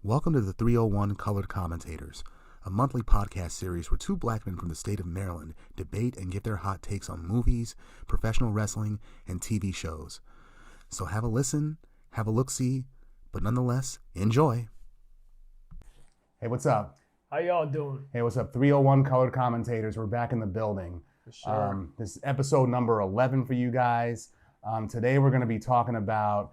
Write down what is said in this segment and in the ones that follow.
Welcome to the 301 Colored Commentators, a monthly podcast series where two black men from the state of Maryland debate and give their hot takes on movies, professional wrestling, and TV shows. So have a listen, have a look-see, but nonetheless, enjoy. Hey, what's up? How y'all doing? Hey, what's up? 301 Colored Commentators. We're back in the building. For sure. This is episode number 11 for you guys. Today we're going to be talking about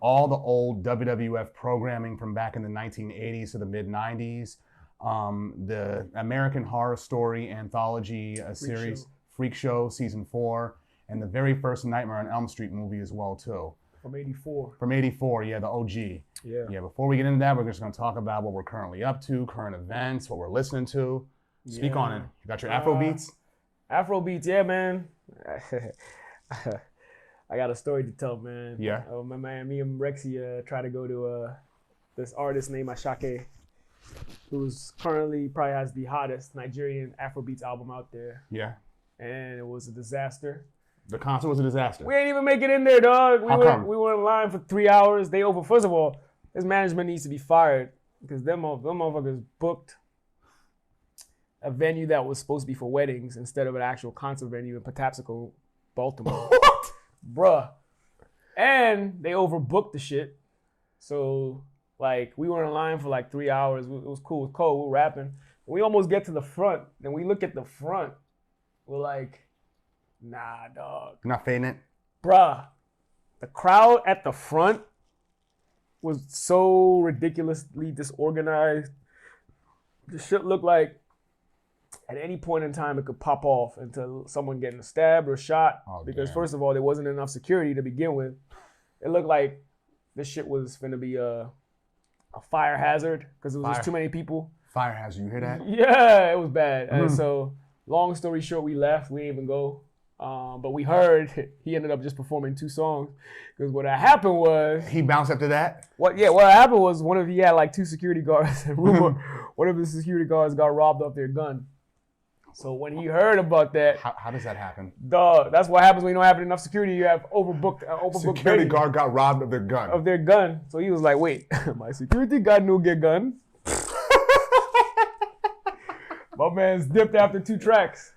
all the old WWF programming from back in the 1980s to the mid-90s. The American Horror Story Anthology series, Freak Show Season 4, and the very first Nightmare on Elm Street movie as well, too. From 84. From 84, yeah, the OG. Yeah, before we get into that, we're just going to talk about what we're currently up to, current events, what we're listening to. Speak on it. You got your Afro beats? Afro beats, yeah, man. I got a story to tell, man. Yeah. My man, me and Rexy tried to go to this artist named Ashake, who's currently probably has the hottest Nigerian Afrobeats album out there. Yeah. And it was a disaster. The concert was a disaster. We ain't even make it in there, dog. How come? We were in line for 3 hours. First of all, his management needs to be fired because them motherfuckers booked a venue that was supposed to be for weddings instead of an actual concert venue in Patapsco, Baltimore. What? Bruh. And they overbooked the shit. So, like, we were in line for like 3 hours. It was cool. It was cold. We were rapping. We almost get to the front. And we look at the front. We're like, nah, dog. Not fading it? Bruh. The crowd at the front was so ridiculously disorganized. The shit looked like at any point in time it could pop off into someone getting stabbed or shot. Because first of all, there wasn't enough security to begin with. It looked like this shit was finna be a fire hazard because there was just too many people. Fire hazard, you hear that? Yeah, it was bad. And so, long story short, we left. We didn't even go. But we heard he ended up just performing 2 songs. Because what happened was... He bounced after that? What happened was he had like 2 security guards. And one of the security guards got robbed of their gun. So when he heard about that... How does that happen? Dog, that's what happens when you don't have enough security. You have overbooked security guard got robbed of their gun. Of their gun. So he was like, wait, my security guard no get gun. My man's dipped after 2 tracks.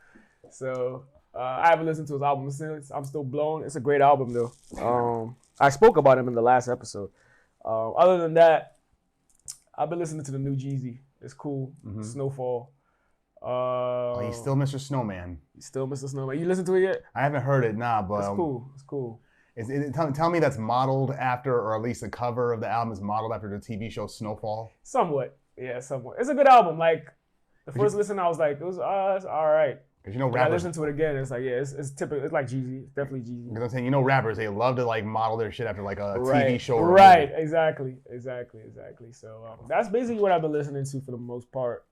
So I haven't listened to his album since. I'm still blown. It's a great album though. I spoke about him in the last episode. Other than that, I've been listening to the new Jeezy. It's cool. Snowfall. He's still Mr. Snowman. He's still Mr. Snowman. You listen to it yet? I haven't heard it, but... It's cool. It's cool. Tell me that's modeled after, or at least the cover of the album is modeled after the TV show Snowfall? Somewhat. Yeah, somewhat. It's a good album. Like, the first listen, I was like, it's all right. Because you know rappers... I rappers... listened to it again, it's like, yeah, it's typical. It's like Jeezy. It's definitely Jeezy. Because I'm saying, you know rappers, they love to like model their shit after like a TV show or right, exactly. So that's basically what I've been listening to for the most part.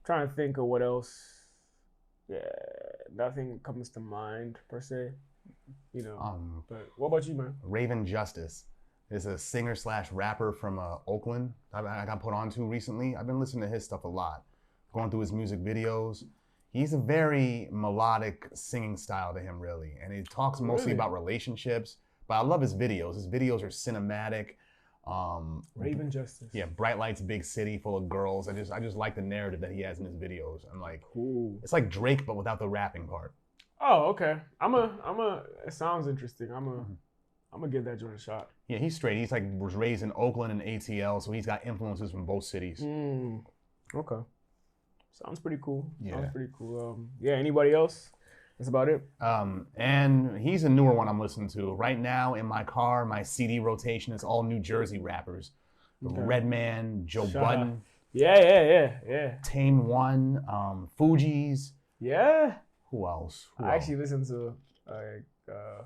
Trying to think of what else. Yeah, nothing comes to mind per se. You know. But what about you, man? Raven Justice is a singer/rapper from Oakland. I got put on to recently. I've been listening to his stuff a lot, going through his music videos. He's a very melodic singing style to him, really, and he talks mostly about relationships. But I love his videos. His videos are cinematic. Raven Justice. Yeah, bright lights, big city full of girls. I just like the narrative that he has in his videos. I'm like, cool. It's like Drake, but without the rapping part. Oh, okay. It sounds interesting. I'm gonna give that joint a shot. Yeah, he's straight. He's like was raised in Oakland and ATL, so he's got influences from both cities. Okay. Sounds pretty cool. Yeah. Sounds pretty cool. Anybody else? That's about it. And he's a newer one I'm listening to. Right now in my car, my CD rotation is all New Jersey rappers. Okay. Redman, Joe Budden. Yeah. Tame One, Fugees. Yeah. Who else? I actually listened to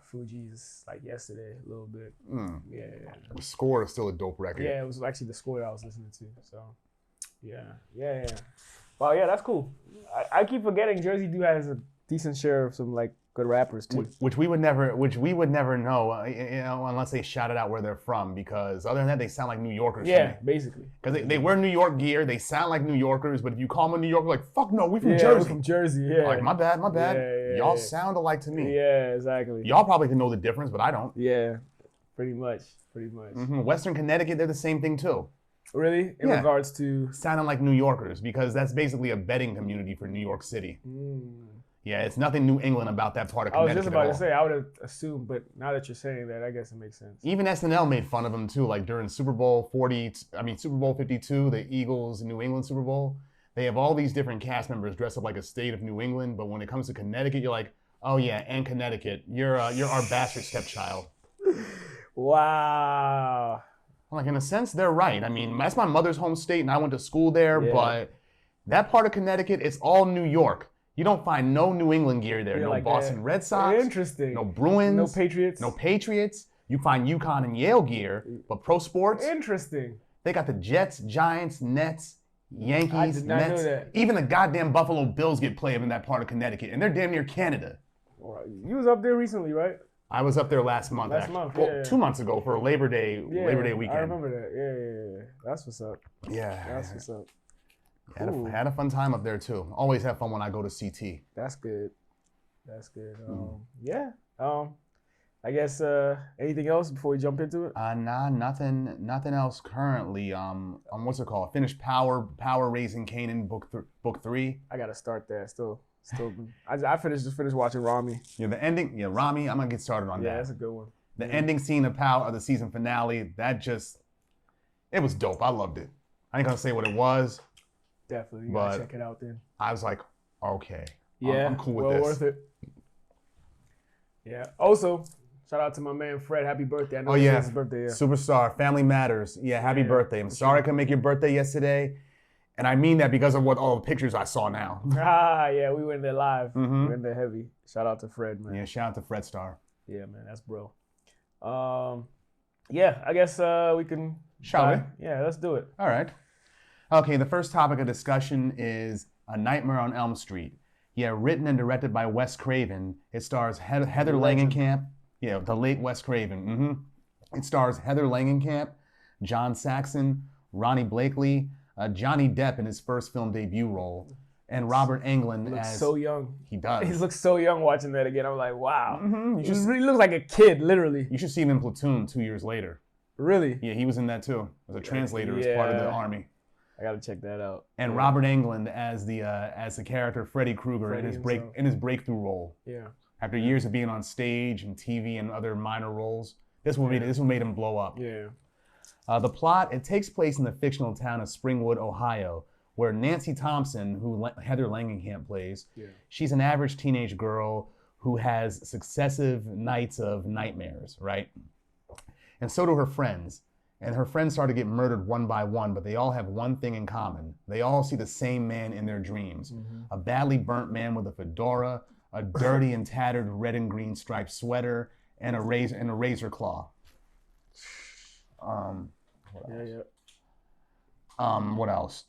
Fugees like yesterday a little bit. Yeah. The Score is still a dope record. Yeah, it was actually the Score that I was listening to. So, yeah. Well, yeah, that's cool. I keep forgetting Jersey has a decent share of some like good rappers too. Which we would never know, unless they shouted out where they're from. Because other than that, they sound like New Yorkers. Yeah, basically. Because they wear New York gear, they sound like New Yorkers. But if you call them a New Yorker, like fuck no, we from Jersey. We're from Jersey. Yeah. Like my bad. Y'all sound alike to me. Yeah, exactly. Y'all probably can know the difference, but I don't. Yeah, pretty much. Western Connecticut, they're the same thing too. Really? In Yeah. regards to Sounding like New Yorkers, because that's basically a betting community for New York City. Yeah, it's nothing New England about that part of I was Connecticut just about at to all. say, I would have assumed, but now that you're saying that, I guess it makes sense. Even SNL made fun of them too, like during Super Bowl 52, the Eagles New England Super Bowl. They have all these different cast members dressed up like a state of New England, but when it comes to Connecticut, you're like, oh yeah, and Connecticut, you're our bastard stepchild. Wow. Like, in a sense, they're right. I mean, that's my mother's home state, and I went to school there, Yeah. but that part of Connecticut, it's all New York. You don't find no New England gear there. You're No like Boston that. Red Sox. Interesting. No Bruins. No Patriots. No Patriots. You find UConn and Yale gear, but pro sports, Interesting. they got the Jets, Giants, Nets, Yankees, I did not know Mets. that. Even the goddamn Buffalo Bills get played in that part of Connecticut, and they're damn near Canada. You was up there recently, right? I was up there last month. Last actually. month, Well, yeah. 2 months ago for Labor Day weekend. I remember that. Yeah. That's what's up. Yeah. That's what's up. Had a fun time up there too. Always have fun when I go to CT. That's good. That's good. Yeah. I guess anything else before we jump into it? Nah, nothing else currently. What's it called? Finished Power Raising Canaan book 3. I gotta start that. Still. I just finished watching Rami. Yeah, the ending. Yeah, Rami. I'm gonna get started on that. Yeah, that's a good one. The ending scene of the season finale. It was dope. I loved it. I ain't gonna say what it was. Definitely, you But- gotta check it out then. I was like, okay, Yeah, I'm cool with well this. worth it. Yeah. Also, shout out to my man Fred. Happy birthday! I know Oh yeah, it's his birthday. Yeah. Superstar, Family Matters. Yeah, happy Yeah, birthday. I'm sorry I couldn't make your birthday yesterday, and I mean that because of all the pictures I saw now. Yeah, we went there live. Mhm. We went there heavy. Shout out to Fred, man. Yeah, shout out to Fred Star. Yeah, man, that's bro. Yeah, I guess we can. Shall we? Yeah, let's do it. All right. Okay, the first topic of discussion is A Nightmare on Elm Street. Yeah, written and directed by Wes Craven. It stars Heather Langenkamp. Yeah, the late Wes Craven. It stars Heather Langenkamp, John Saxon, Ronnie Blakely, Johnny Depp in his first film debut role, and Robert Englund He looks as... so young. He does. He looks so young watching that again. I'm like, wow. Mhm, He really looks like a kid, literally. You should see him in Platoon 2 years later. Really? Yeah, he was in that too. As a translator as part of the army. I gotta check that out. And Robert Englund as the character Freddy Krueger in his breakthrough role. Yeah. After years of being on stage and TV and other minor roles, this one made him blow up. Yeah. The plot, it takes place in the fictional town of Springwood, Ohio, where Nancy Thompson, who Heather Langenkamp plays, she's an average teenage girl who has successive nights of nightmares, right? And so do her friends. And her friends start to get murdered one by one, but they all have one thing in common. They all see the same man in their dreams. A badly burnt man with a fedora, a dirty and tattered red and green striped sweater, and a razor claw. What else?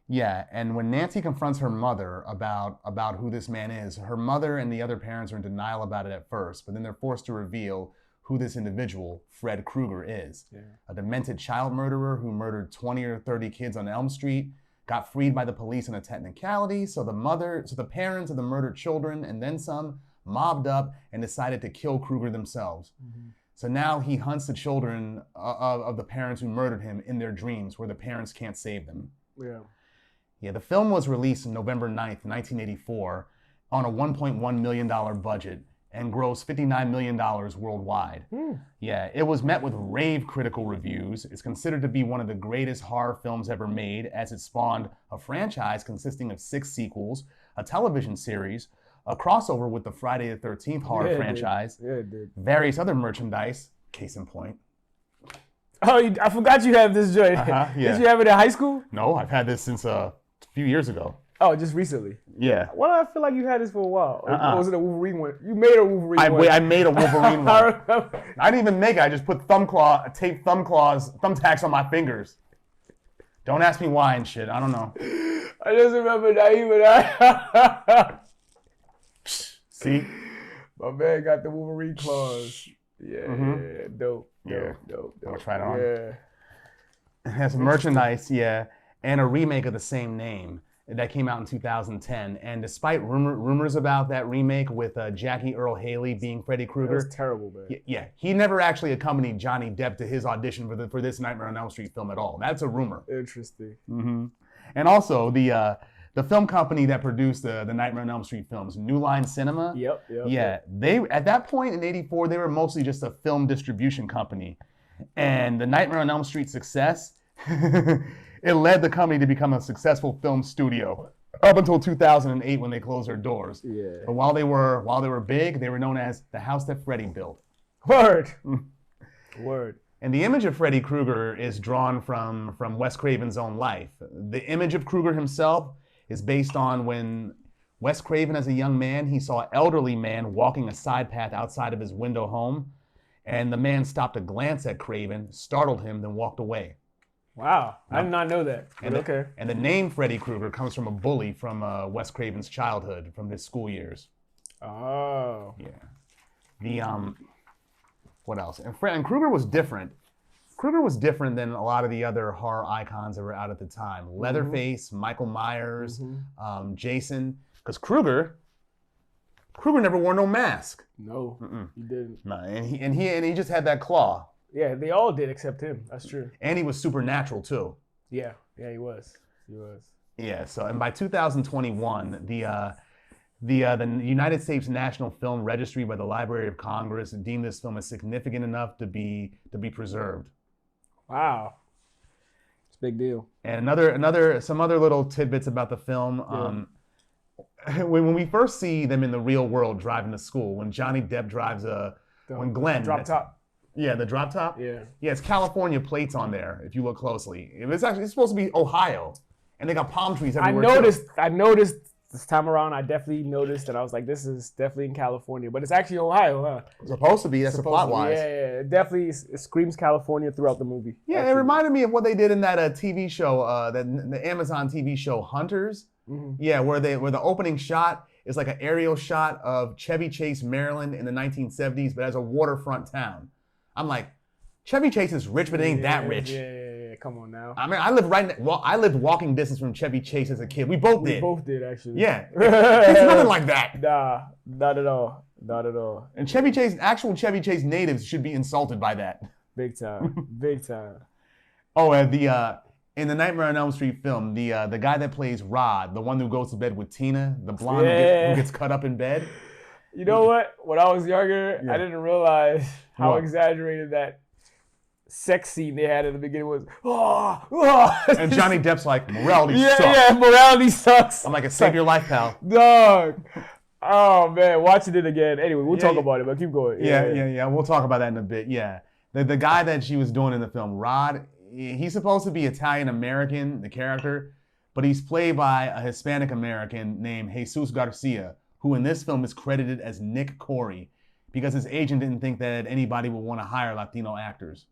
Yeah, and when Nancy confronts her mother about who this man is, her mother and the other parents are in denial about it at first, but then they're forced to reveal who this individual, Fred Krueger, is. A demented child murderer who murdered 20 or 30 kids on Elm Street, got freed by the police on a technicality, so the parents of the murdered children, and then some, mobbed up and decided to kill Krueger themselves. So now he hunts the children of the parents who murdered him in their dreams, where the parents can't save them. Yeah, the film was released on November 9th, 1984, on a $1.1 million budget, and grossed $59 million worldwide. Yeah, it was met with rave critical reviews. It's considered to be one of the greatest horror films ever made, as it spawned a franchise consisting of 6 sequels, a television series, a crossover with the Friday the 13th horror franchise, it did. various other merchandise, case in point. Oh, I forgot you have this joint. Yeah. Did you have it in high school? No, I've had this since a few years ago. Oh, just recently. Yeah. Well, I feel like you had this for a while. Or was it a Wolverine one? You made a Wolverine one. I made a Wolverine I one. remember. I didn't even make it. I just put taped thumbtacks on my fingers. Don't ask me why and shit. I don't know. I just remember Naeem and I. See? My man got the Wolverine claws. Yeah, dope. Yeah. Dope. I'll try it on. Yeah. It has merchandise, yeah, and a remake of the same name. that came out in 2010. And despite rumors about that remake with Jackie Earle Haley being Freddy Krueger, It was terrible, man. yeah, he never actually accompanied Johnny Depp to his audition for this Nightmare on Elm Street film at all. That's a rumor. Interesting. Mm-hmm. And also the film company that produced the Nightmare on Elm Street films, New Line Cinema. Yep. They at that point in '84 they were mostly just a film distribution company, and the Nightmare on Elm Street success. It led the company to become a successful film studio up until 2008 when they closed their doors. Yeah. But while they were big, they were known as the house that Freddy built. Word. Word. And the image of Freddy Krueger is drawn from Wes Craven's own life. The image of Krueger himself is based on when Wes Craven, as a young man, he saw an elderly man walking a side path outside of his window home, and the man stopped to glance at Craven, startled him, then walked away. Wow, I did not know that. And okay. And the name Freddy Krueger comes from a bully from Wes Craven's childhood, from his school years. Oh. Yeah. What else? And Krueger was different. Krueger was different than a lot of the other horror icons that were out at the time. Leatherface, Michael Myers, Jason. Because Krueger never wore no mask. No, he didn't. No, and he just had that claw. Yeah, they all did except him. That's true. And he was supernatural too. Yeah, he was. Yeah. So, and by 2021, the United States National Film Registry by the Library of Congress deemed this film as significant enough to be preserved. Wow, it's a big deal. And some other little tidbits about the film. When we first see them in the real world driving to school, when Johnny Depp drives when Glenn drop top. Yeah, the drop top. Yeah, it's California plates on there. If you look closely, it's supposed to be Ohio, and they got palm trees everywhere. I noticed this time around. I definitely noticed that I was like, this is definitely in California, but it's actually Ohio, huh? It's supposed to be. That's the plot wise. Yeah. It definitely screams California throughout the movie. Yeah, actually. It reminded me of what they did in that TV show, the Amazon TV show Hunters. Mm-hmm. Yeah, where the opening shot is like an aerial shot of Chevy Chase, Maryland in the 1970s, but as a waterfront town. I'm like, Chevy Chase is rich, but it ain't that rich. Yeah. Come on now. I mean, I lived walking distance from Chevy Chase as a kid. We both did. We both did, actually. Yeah. It's nothing like that. Nah, not at all. Not at all. And actual Chevy Chase natives should be insulted by that. Big time. Big time. Oh, and in the Nightmare on Elm Street film, the guy that plays Rod, the one who goes to bed with Tina, the blonde who gets cut up in bed. You know what? When I was younger, I didn't realize how exaggerated that sex scene they had at the beginning was. And Johnny Depp's like, morality sucks. Yeah, morality sucks. I'm like, save your life, pal. Dog. Oh, man. Watching it again. Anyway, we'll talk about it, but keep going. Yeah. We'll talk about that in a bit. Yeah. The guy that she was doing in the film, Rod, he's supposed to be Italian-American, the character, but he's played by a Hispanic-American named Jesus Garcia, who in this film is credited as Nick Corey because his agent didn't think that anybody would want to hire Latino actors.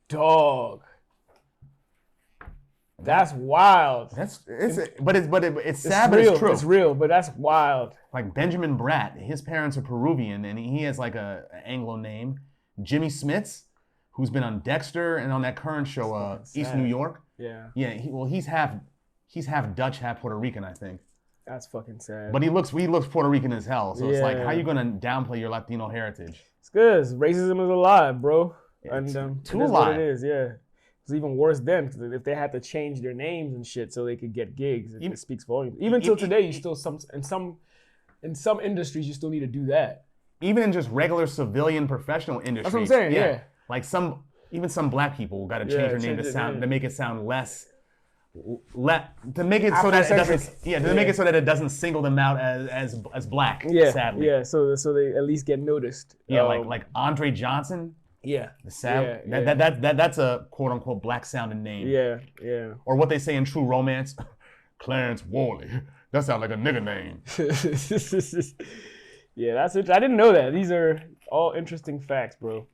Dog. That's wild. It's sad, but it's real. It's true. It's real, but that's wild. Like Benjamin Bratt, his parents are Peruvian, and he has like an Anglo name. Jimmy Smits, who's been on Dexter and on that current show, East New York. Yeah. Yeah. He's half Dutch, half Puerto Rican, I think. That's fucking sad. But he looks Puerto Rican as hell. So it's like, how are you gonna downplay your Latino heritage? It's good. Racism is alive, bro. It's and too alive. What it is, yeah. It's even worse then, because if they had to change their names and shit so they could get gigs, it speaks volumes. Even till today, you still in some industries you still need to do that. Even in just regular civilian professional industries. That's what I'm saying. Yeah. Like some black people got to change their name to make it sound less. To make it so that it doesn't make it so that it doesn't single them out as black. Yeah, sadly. Yeah. So they at least get noticed. Yeah, like Andre Johnson. Yeah. That's a quote unquote black sounding name. Yeah. Or what they say in True Romance, Clarence Worley. That sounds like a nigga name. Yeah, that's it. I didn't know that. These are all interesting facts, bro.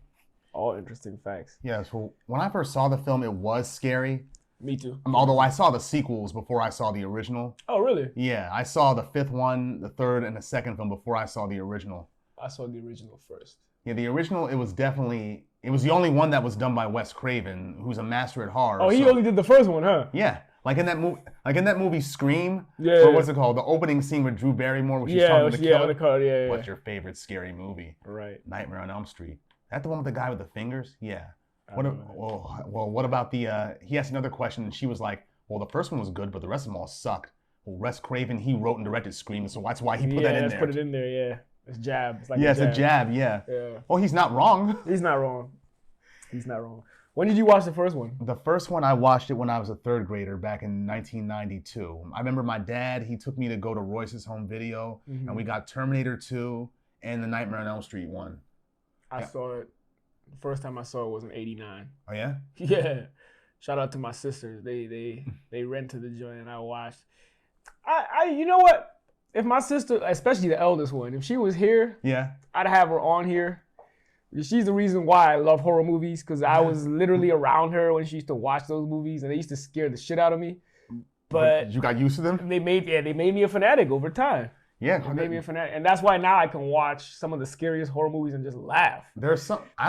All interesting facts. Yeah. So when I first saw the film, it was scary. Me too. Although I saw the sequels before I saw the original. Oh, really? Yeah, I saw the fifth one, the third, and the second film before I saw the original. I saw the original first. Yeah, the original, it was the only one that was done by Wes Craven, who's a master at horror. Oh, he only did the first one, huh? Yeah. Like in that movie Scream, Yeah. or what's it called? The opening scene with Drew Barrymore, where she's talking to the killer. Yeah. What's your favorite scary movie? Right. Nightmare on Elm Street. That the one with the guy with the fingers? Yeah. Well, What about the? He asked another question, and she was like, "Well, the first one was good, but the rest of them all sucked." Well, Wes Craven, he wrote and directed Scream, so that's why he put that in there. Put it in there. Yeah. It's jab. It's like it's a jab. Yeah. Oh, he's not wrong. He's not wrong. When did you watch the first one? The first one, I watched it when I was a third grader back in 1992. I remember my dad, he took me to go to Royce's Home Video, and we got Terminator 2 and the Nightmare on Elm Street one. I saw it. The first time I saw it was in '89. Oh, yeah? Yeah. Shout out to my sisters. They rented the joint and I watched. You know what? If my sister, especially the eldest one, if she was here, I'd have her on here. She's the reason why I love horror movies, because I was literally around her when she used to watch those movies, and they used to scare the shit out of me. But you got used to them? They made me a fanatic over time. Yeah, they made me a fanatic, and that's why now I can watch some of the scariest horror movies and just laugh. There's some I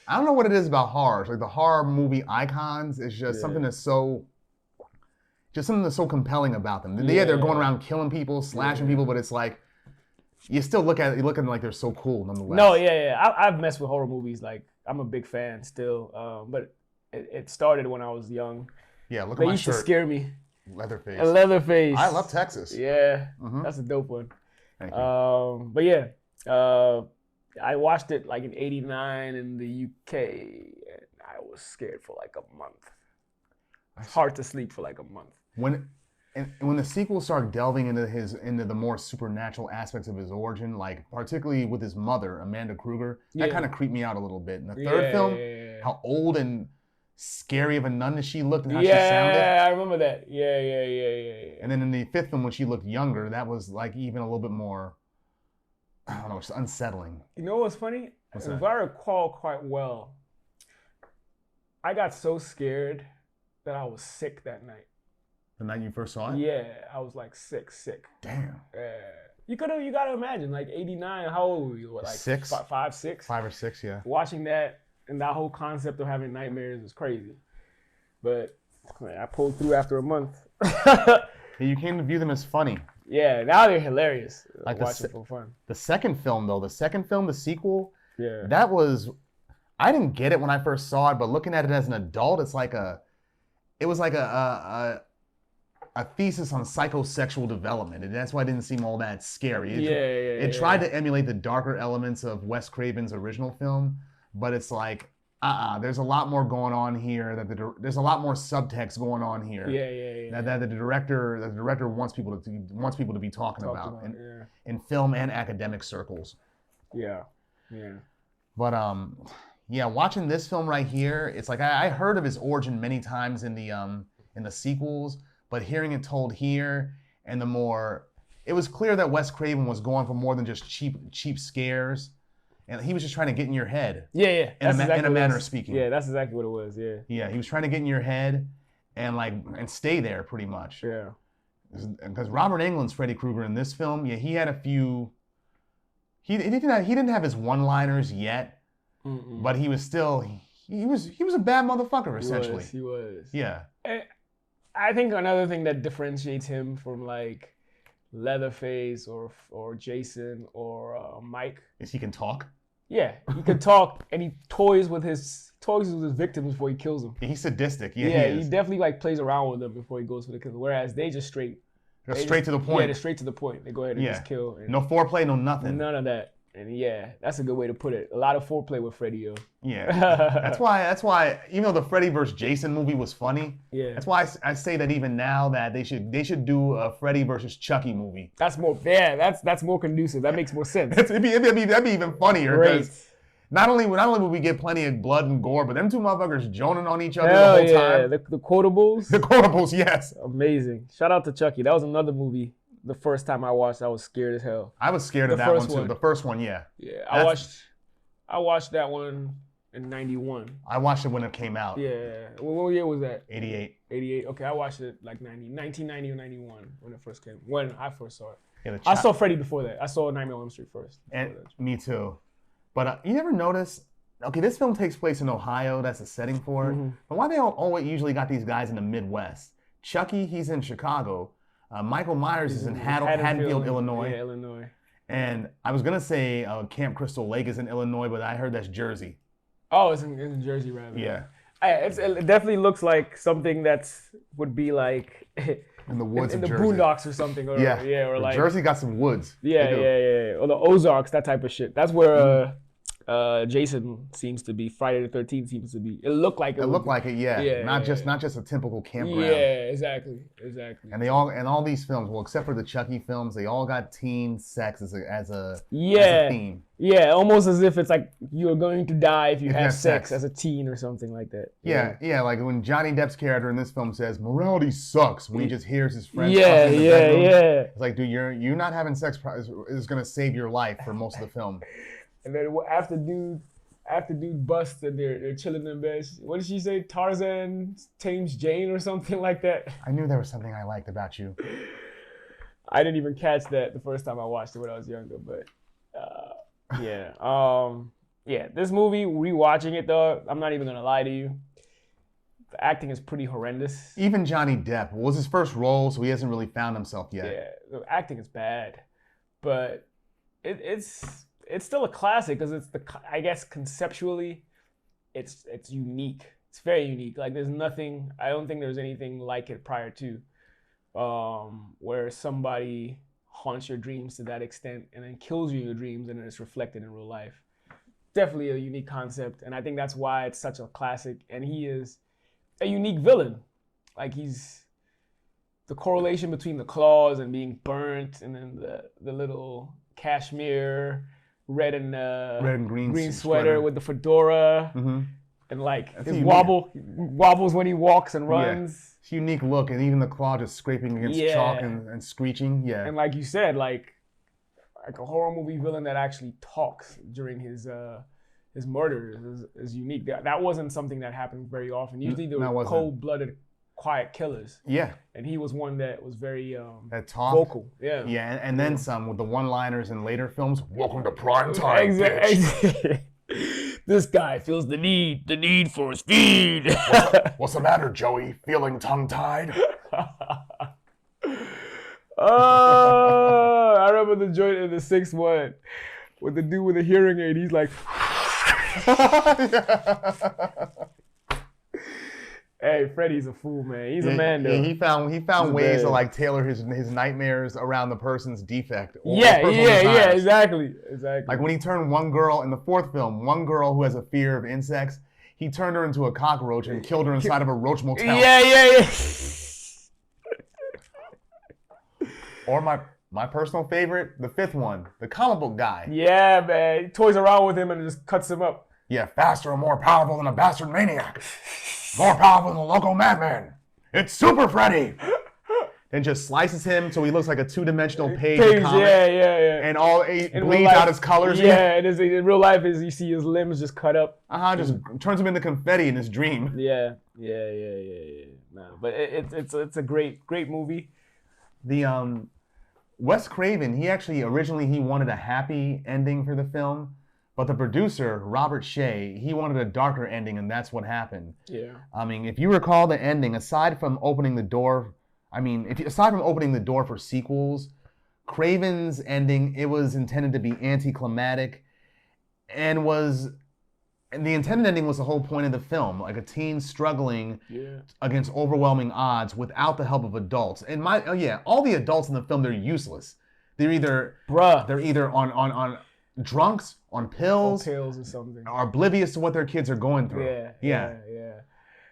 don't know what it is about horror. Like the horror movie icons, it's just something that's so compelling about them. They're going around killing people, slashing people, but it's like you still look at them like they're so cool nonetheless. No, I've messed with horror movies. Like I'm a big fan still, but it started when I was young. Yeah, look they at my used shirt. to scare me. Leatherface. A Leatherface. I love Texas. Yeah, that's a dope one. Thank you. But yeah, I watched it like in '89 in the UK, and I was scared for like a month. It's hard to sleep for like a month. When the sequels start delving into the more supernatural aspects of his origin, like particularly with his mother, Amanda Krueger, that kind of creeped me out a little bit. In the third film, how old and scary of a nun she looked and how she sounded. Yeah, I remember that. Yeah. And then in the fifth film, when she looked younger, that was like even a little bit more, I don't know, just unsettling. You know what's funny? If I recall quite well, I got so scared that I was sick that night. The night you first saw it? Yeah, I was like sick. Damn. You gotta imagine, like '89. How old were you? What, like 6? 5, 6? 5 or 6, yeah. Watching that and that whole concept of having nightmares was crazy. But I pulled through after a month. You came to view them as funny. Yeah, now they're hilarious. Like watching for fun. The second film, though, the sequel, yeah, that was, I didn't get it when I first saw it, but looking at it as an adult, it was like a thesis on psychosexual development, and that's why it didn't seem all that scary. It tried to emulate the darker elements of Wes Craven's original film, but it's like, there's a lot more going on here. There's a lot more subtext going on here. That the director wants people to be talking about in film and academic circles. Yeah. But watching this film right here, it's like I heard of his origin many times in the sequels. But hearing it told here, and it was clear that Wes Craven was going for more than just cheap scares, and he was just trying to get in your head. Yeah. In a manner of speaking. Yeah, that's exactly what it was. Yeah. Yeah, he was trying to get in your head, and stay there pretty much. Yeah. Because Robert Englund's Freddy Krueger in this film, he had a few. He didn't have his one-liners yet, but he was still he was a bad motherfucker essentially. He was. Yeah. I think another thing that differentiates him from like Leatherface or Jason or Mike is he can talk. Yeah, he can talk, and he toys with his victims before he kills them. He's sadistic. Yeah, he definitely like plays around with them before he goes for the kill. Whereas they just straight to the point. Yeah, they're straight to the point. They go ahead and just kill. And no foreplay, no nothing. None of that. And that's a good way to put it. A lot of foreplay with Freddy, yo. Yeah, that's why. Even though the Freddy vs. Jason movie was funny, that's why I say that even now that they should do a Freddy vs. Chucky movie. That's more. Yeah, that's more conducive. That makes more sense. that'd be even funnier. Because not only would we get plenty of blood and gore, but them two motherfuckers joning on each other the whole time. The quotables. The quotables, yes. Amazing. Shout out to Chucky. That was another movie. The first time I watched, I was scared as hell. I was scared of that one too. The first one, yeah. Yeah, I watched that one in '91. I watched it when it came out. Yeah. What year was that? 88. 88. Okay, I watched it like 1990 or 91 when it first came. When I first saw it. Yeah, I saw Freddy before that. I saw Nightmare on Elm Street first. And me too. But you never notice? Okay, this film takes place in Ohio. That's the setting for it. But why they always usually got these guys in the Midwest? Chucky, he's in Chicago. Michael Myers is in Haddonfield, Illinois. Yeah, Illinois. And I was going to say Camp Crystal Lake is in Illinois, but I heard that's Jersey. Oh, it's in Jersey, rather. Yeah. It definitely looks like something would be like in the woods in of the Jersey. Boondocks or something. Or, or like Jersey got some woods. Yeah. Or the Ozarks, that type of shit. That's where Jason seems to be. Friday the 13th seems to be. It looked like it. Yeah. Not just a typical campground. Yeah, exactly. And all these films, well, except for the Chucky films, they all got teen sex as a theme. Yeah, almost as if it's like you're going to die if you have sex as a teen or something like that. Yeah, like when Johnny Depp's character in this film says morality sucks when he just hears his friends talking in the bedroom. It's like, dude, you're not having sex is gonna save your life for most of the film. And then after dude busts and they're chilling in bed, what did she say? Tarzan tames Jane or something like that? I knew there was something I liked about you. I didn't even catch that the first time I watched it when I was younger, but this movie, rewatching it though, I'm not even gonna lie to you. The acting is pretty horrendous. Even Johnny Depp was his first role, so he hasn't really found himself yet. Yeah, the acting is bad, but it's still a classic because I guess conceptually, it's unique. It's very unique. Like I don't think there's anything like it prior to, where somebody haunts your dreams to that extent and then kills you in your dreams and then it's reflected in real life. Definitely a unique concept, and I think that's why it's such a classic. And he is a unique villain. Like the correlation between the claws and being burnt, and then the little cashmere red and green sweater with the fedora, and like his wobbles when he walks and runs. Yeah. It's a unique look, and even the claw just scraping against chalk and screeching. Yeah, and like you said, like a horror movie villain that actually talks during his murders is unique. That wasn't something that happened very often. Usually they were cold-blooded, quiet killers. Yeah. And he was one that was very vocal. Yeah. Yeah, and then some with the one-liners in later films. Welcome to prime time, bitch. This guy feels the need for speed. What's the matter, Joey? Feeling tongue-tied? I remember the joint in the sixth one with the dude with the hearing aid. He's like, hey, Freddy's a fool, man. He's a man, though. Yeah, he found ways to like tailor his nightmares around the person's defect. Exactly. Like when he turned one girl in the fourth film, one girl who has a fear of insects, he turned her into a cockroach and killed her inside of a roach motel. Yeah. Or my personal favorite, the fifth one, the comic book guy. Yeah, man. He toys around with him and just cuts him up. Yeah, faster and more powerful than a bastard maniac. More powerful than a local madman. It's Super Freddy. Then just slices him so he looks like a two-dimensional page of comic. Yeah. And bleeds out his colors. Yeah, and in real life, you see his limbs just cut up. Just turns him into confetti in his dream. Yeah. No, but it's a great movie. The Wes Craven, he originally wanted a happy ending for the film. But the producer, Robert Shea, he wanted a darker ending, and that's what happened. Yeah. I mean, if you recall the ending, aside from opening the door for sequels, Craven's ending, it was intended to be anticlimactic, and the intended ending was the whole point of the film, like a teen struggling against overwhelming odds without the help of adults. And all the adults in the film, they're useless. They're either on drunks, on pills or something, are oblivious to what their kids are going through. Yeah.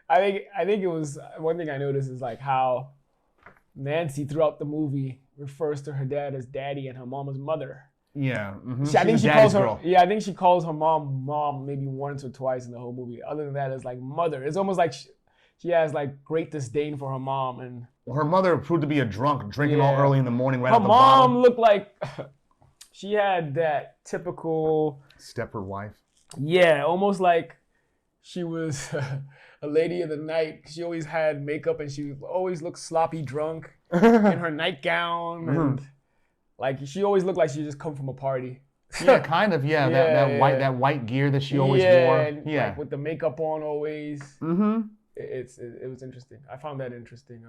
I think it was one thing I noticed is like how Nancy throughout the movie refers to her dad as daddy and her mom as mother. Yeah. Mm-hmm. I think she calls her girl. Yeah, I think she calls her mom maybe once or twice in the whole movie. Other than that, it's like mother. It's almost like she has like great disdain for her mom, and her mother proved to be a drunk, drinking all early in the morning right out the bottle. Her mom looked like she had that typical Stepford wife. Yeah, almost like she was a lady of the night. She always had makeup and she always looked sloppy drunk in her nightgown. And like she always looked like she just come from a party. Yeah, kind of. Yeah, that white gear that she always wore. And, like, with the makeup on always. Mm-hmm. it was interesting. I found that interesting.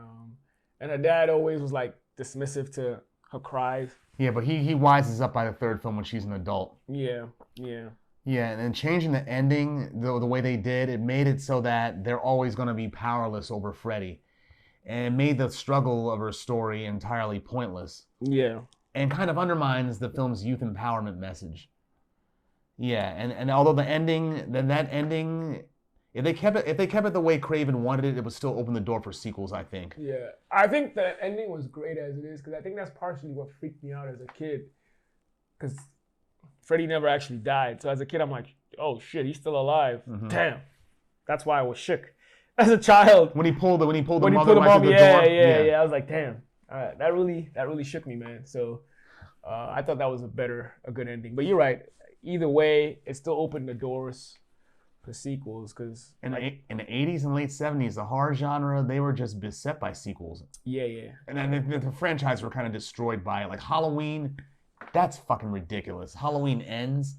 And her dad always was like dismissive to her cries. Yeah, but he wises up by the third film when she's an adult. Yeah. Yeah, and then changing the ending the way they did, it made it so that they're always going to be powerless over Freddy. And it made the struggle of her story entirely pointless. Yeah. And kind of undermines the film's youth empowerment message. Yeah, and although the ending, that ending, if they kept it the way Craven wanted it, it would still open the door for sequels, I think. Yeah. I think the ending was great as it is, because I think that's partially what freaked me out as a kid. Because Freddy never actually died. So as a kid, I'm like, oh shit, he's still alive. Mm-hmm. Damn. That's why I was shook. As a child. When he pulled the mother right through the door. Yeah. I was like, damn. That really shook me, man. So I thought that was a good ending. But you're right. Either way, it still opened the doors for sequels. Because in the 80s and late 70s, the horror genre, they were just beset by sequels. Yeah. And then the franchise were kind of destroyed by it. Like Halloween, that's fucking ridiculous. Halloween Ends.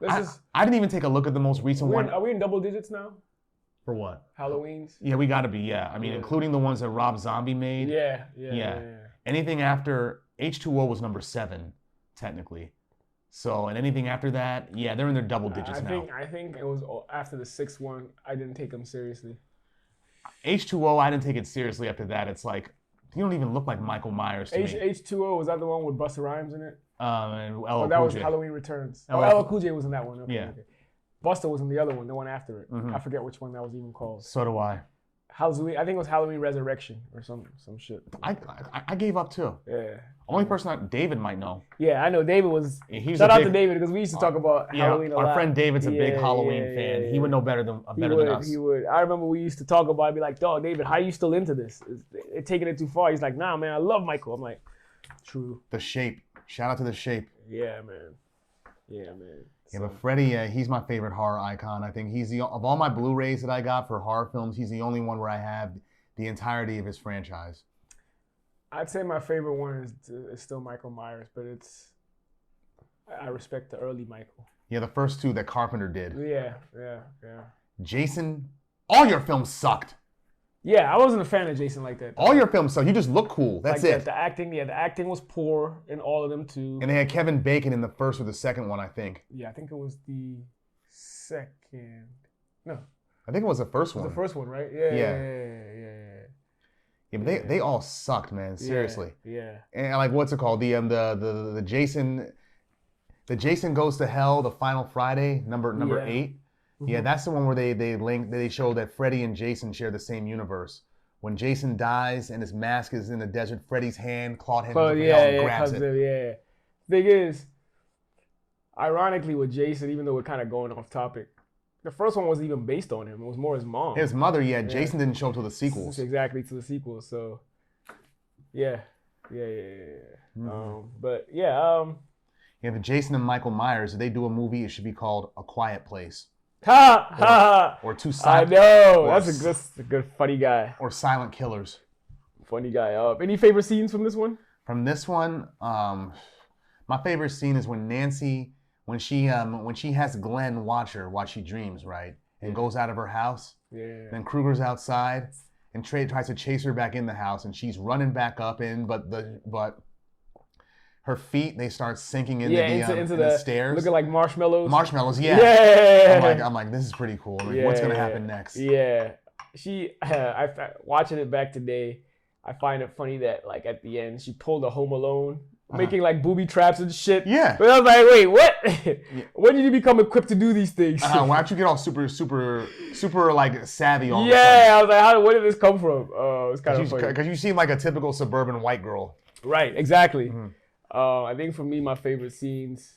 I didn't even take a look at the most recent one. Are we in double digits now? For what? Halloween's? Yeah, we got to be, yeah. I mean, including the ones that Rob Zombie made. Yeah. Anything after H2O was number 7, technically. So, and anything after that, yeah, they're in their double digits now. I think it was after the 6th one, I didn't take them seriously. H2O, I didn't take it seriously after that. It's like, you don't even look like Michael Myers to me. H2O, was that the one with Busta Rhymes in it? And that was Halloween Returns. LL Cool J was in that one. Okay. Busta was in the other one, the one after it. Mm-hmm. I forget which one that was even called. So do I. Halloween, I think it was Halloween Resurrection or some shit. I gave up too. Yeah. Only person David might know. Yeah, I know David was. Shout out to David, because we used to talk about Halloween a lot. Our friend David's a big Halloween fan. He would know better than us. He would. I remember we used to talk about it. I'd be like, dog, David, how are you still into this? They're taking it too far. He's like, nah, man, I love Michael. I'm like, true. The Shape. Shout out to The Shape. Yeah, man. Yeah, but Freddy, he's my favorite horror icon. I think he's of all my Blu-rays that I got for horror films, he's the only one where I have the entirety of his franchise. I'd say my favorite one is still Michael Myers, but I respect the early Michael. Yeah, the first 2 that Carpenter did. Yeah. Jason, all your films sucked. Yeah, I wasn't a fan of Jason like that. All your films sucked. You just look cool. That's it. The acting was poor in all of them too. And they had Kevin Bacon in the first or the second one, I think. Yeah, I think it was the second. No. I think it was the first one. It was the first one, right? Yeah, but they all sucked, man. Seriously. Yeah. And like, what's it called? The Jason Goes to Hell, the Final Friday, number 8. Mm-hmm. Yeah, that's the one where they show that Freddy and Jason share the same universe. When Jason dies and his mask is in the desert, Freddy's clawed hand and grabs it. Thing is, ironically with Jason, even though we're kind of going off topic, the first one wasn't even based on him. It was more his mom. His mother, Jason didn't show till the sequels. Exactly, to the sequels. So, yeah. Mm-hmm. The Jason and Michael Myers, if they do a movie, it should be called A Quiet Place. Or Two Silent. I know. That's a good funny guy. Or Silent Killers. Funny guy. Any favorite scenes from this one? From this one, my favorite scene is when Nancy, when she has Glenn watch her while she dreams, right, and goes out of her house. Yeah. Then Krueger's outside and tries to chase her back in the house, and she's running back up but her feet, they start sinking into the stairs. Looking like marshmallows. Marshmallows, yeah. I'm like, this is pretty cool. Like, what's gonna happen next? Yeah. Watching it back today, I find it funny that like at the end she pulled a Home Alone, making like booby traps and shit. Yeah. But I was like, wait, what? When did you become equipped to do these things? Why don't you get all super like savvy all of a sudden? Yeah, I was like, where did this come from? It's kind of funny. Because you seem like a typical suburban white girl. Right, exactly. Mm-hmm. I think for me, my favorite scenes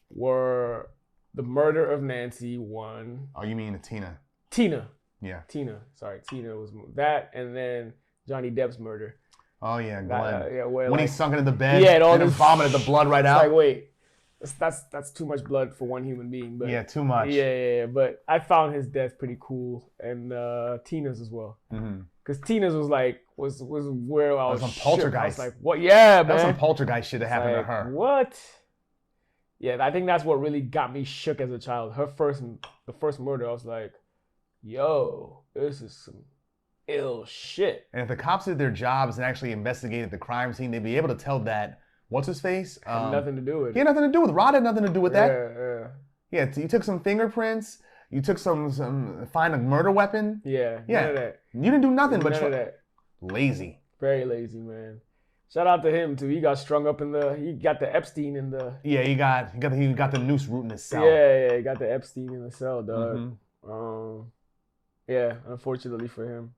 were the murder of Nancy, one. Oh, you mean Tina? Tina. Yeah. Tina was that, and then Johnny Depp's murder. Oh yeah, Glenn. When he's sunken in the bed, and then vomited the blood right out. Like, wait, that's too much blood for one human being. But yeah, too much. Yeah. But I found his death pretty cool, and Tina's as well. Mm-hmm. Because Tina's was where I was. Some poltergeist. I was like, what? Yeah, man. That was some poltergeist shit that happened to her. What? Yeah, I think that's what really got me shook as a child. The first murder, I was like, yo, this is some ill shit. And if the cops did their jobs and actually investigated the crime scene, they'd be able to tell that, what's his face? Had nothing to do with it. He had nothing to do with it. Rod had nothing to do with that. Yeah. Yeah, you took some fingerprints. You took find a murder weapon. Yeah. None of that. You didn't do nothing but none of that. Lazy. Very lazy, man. Shout out to him too. He got strung up he got the Epstein in the. Yeah, he got the noose root in his cell. Yeah, he got the Epstein in the cell, dog. Mm-hmm. Yeah, unfortunately for him.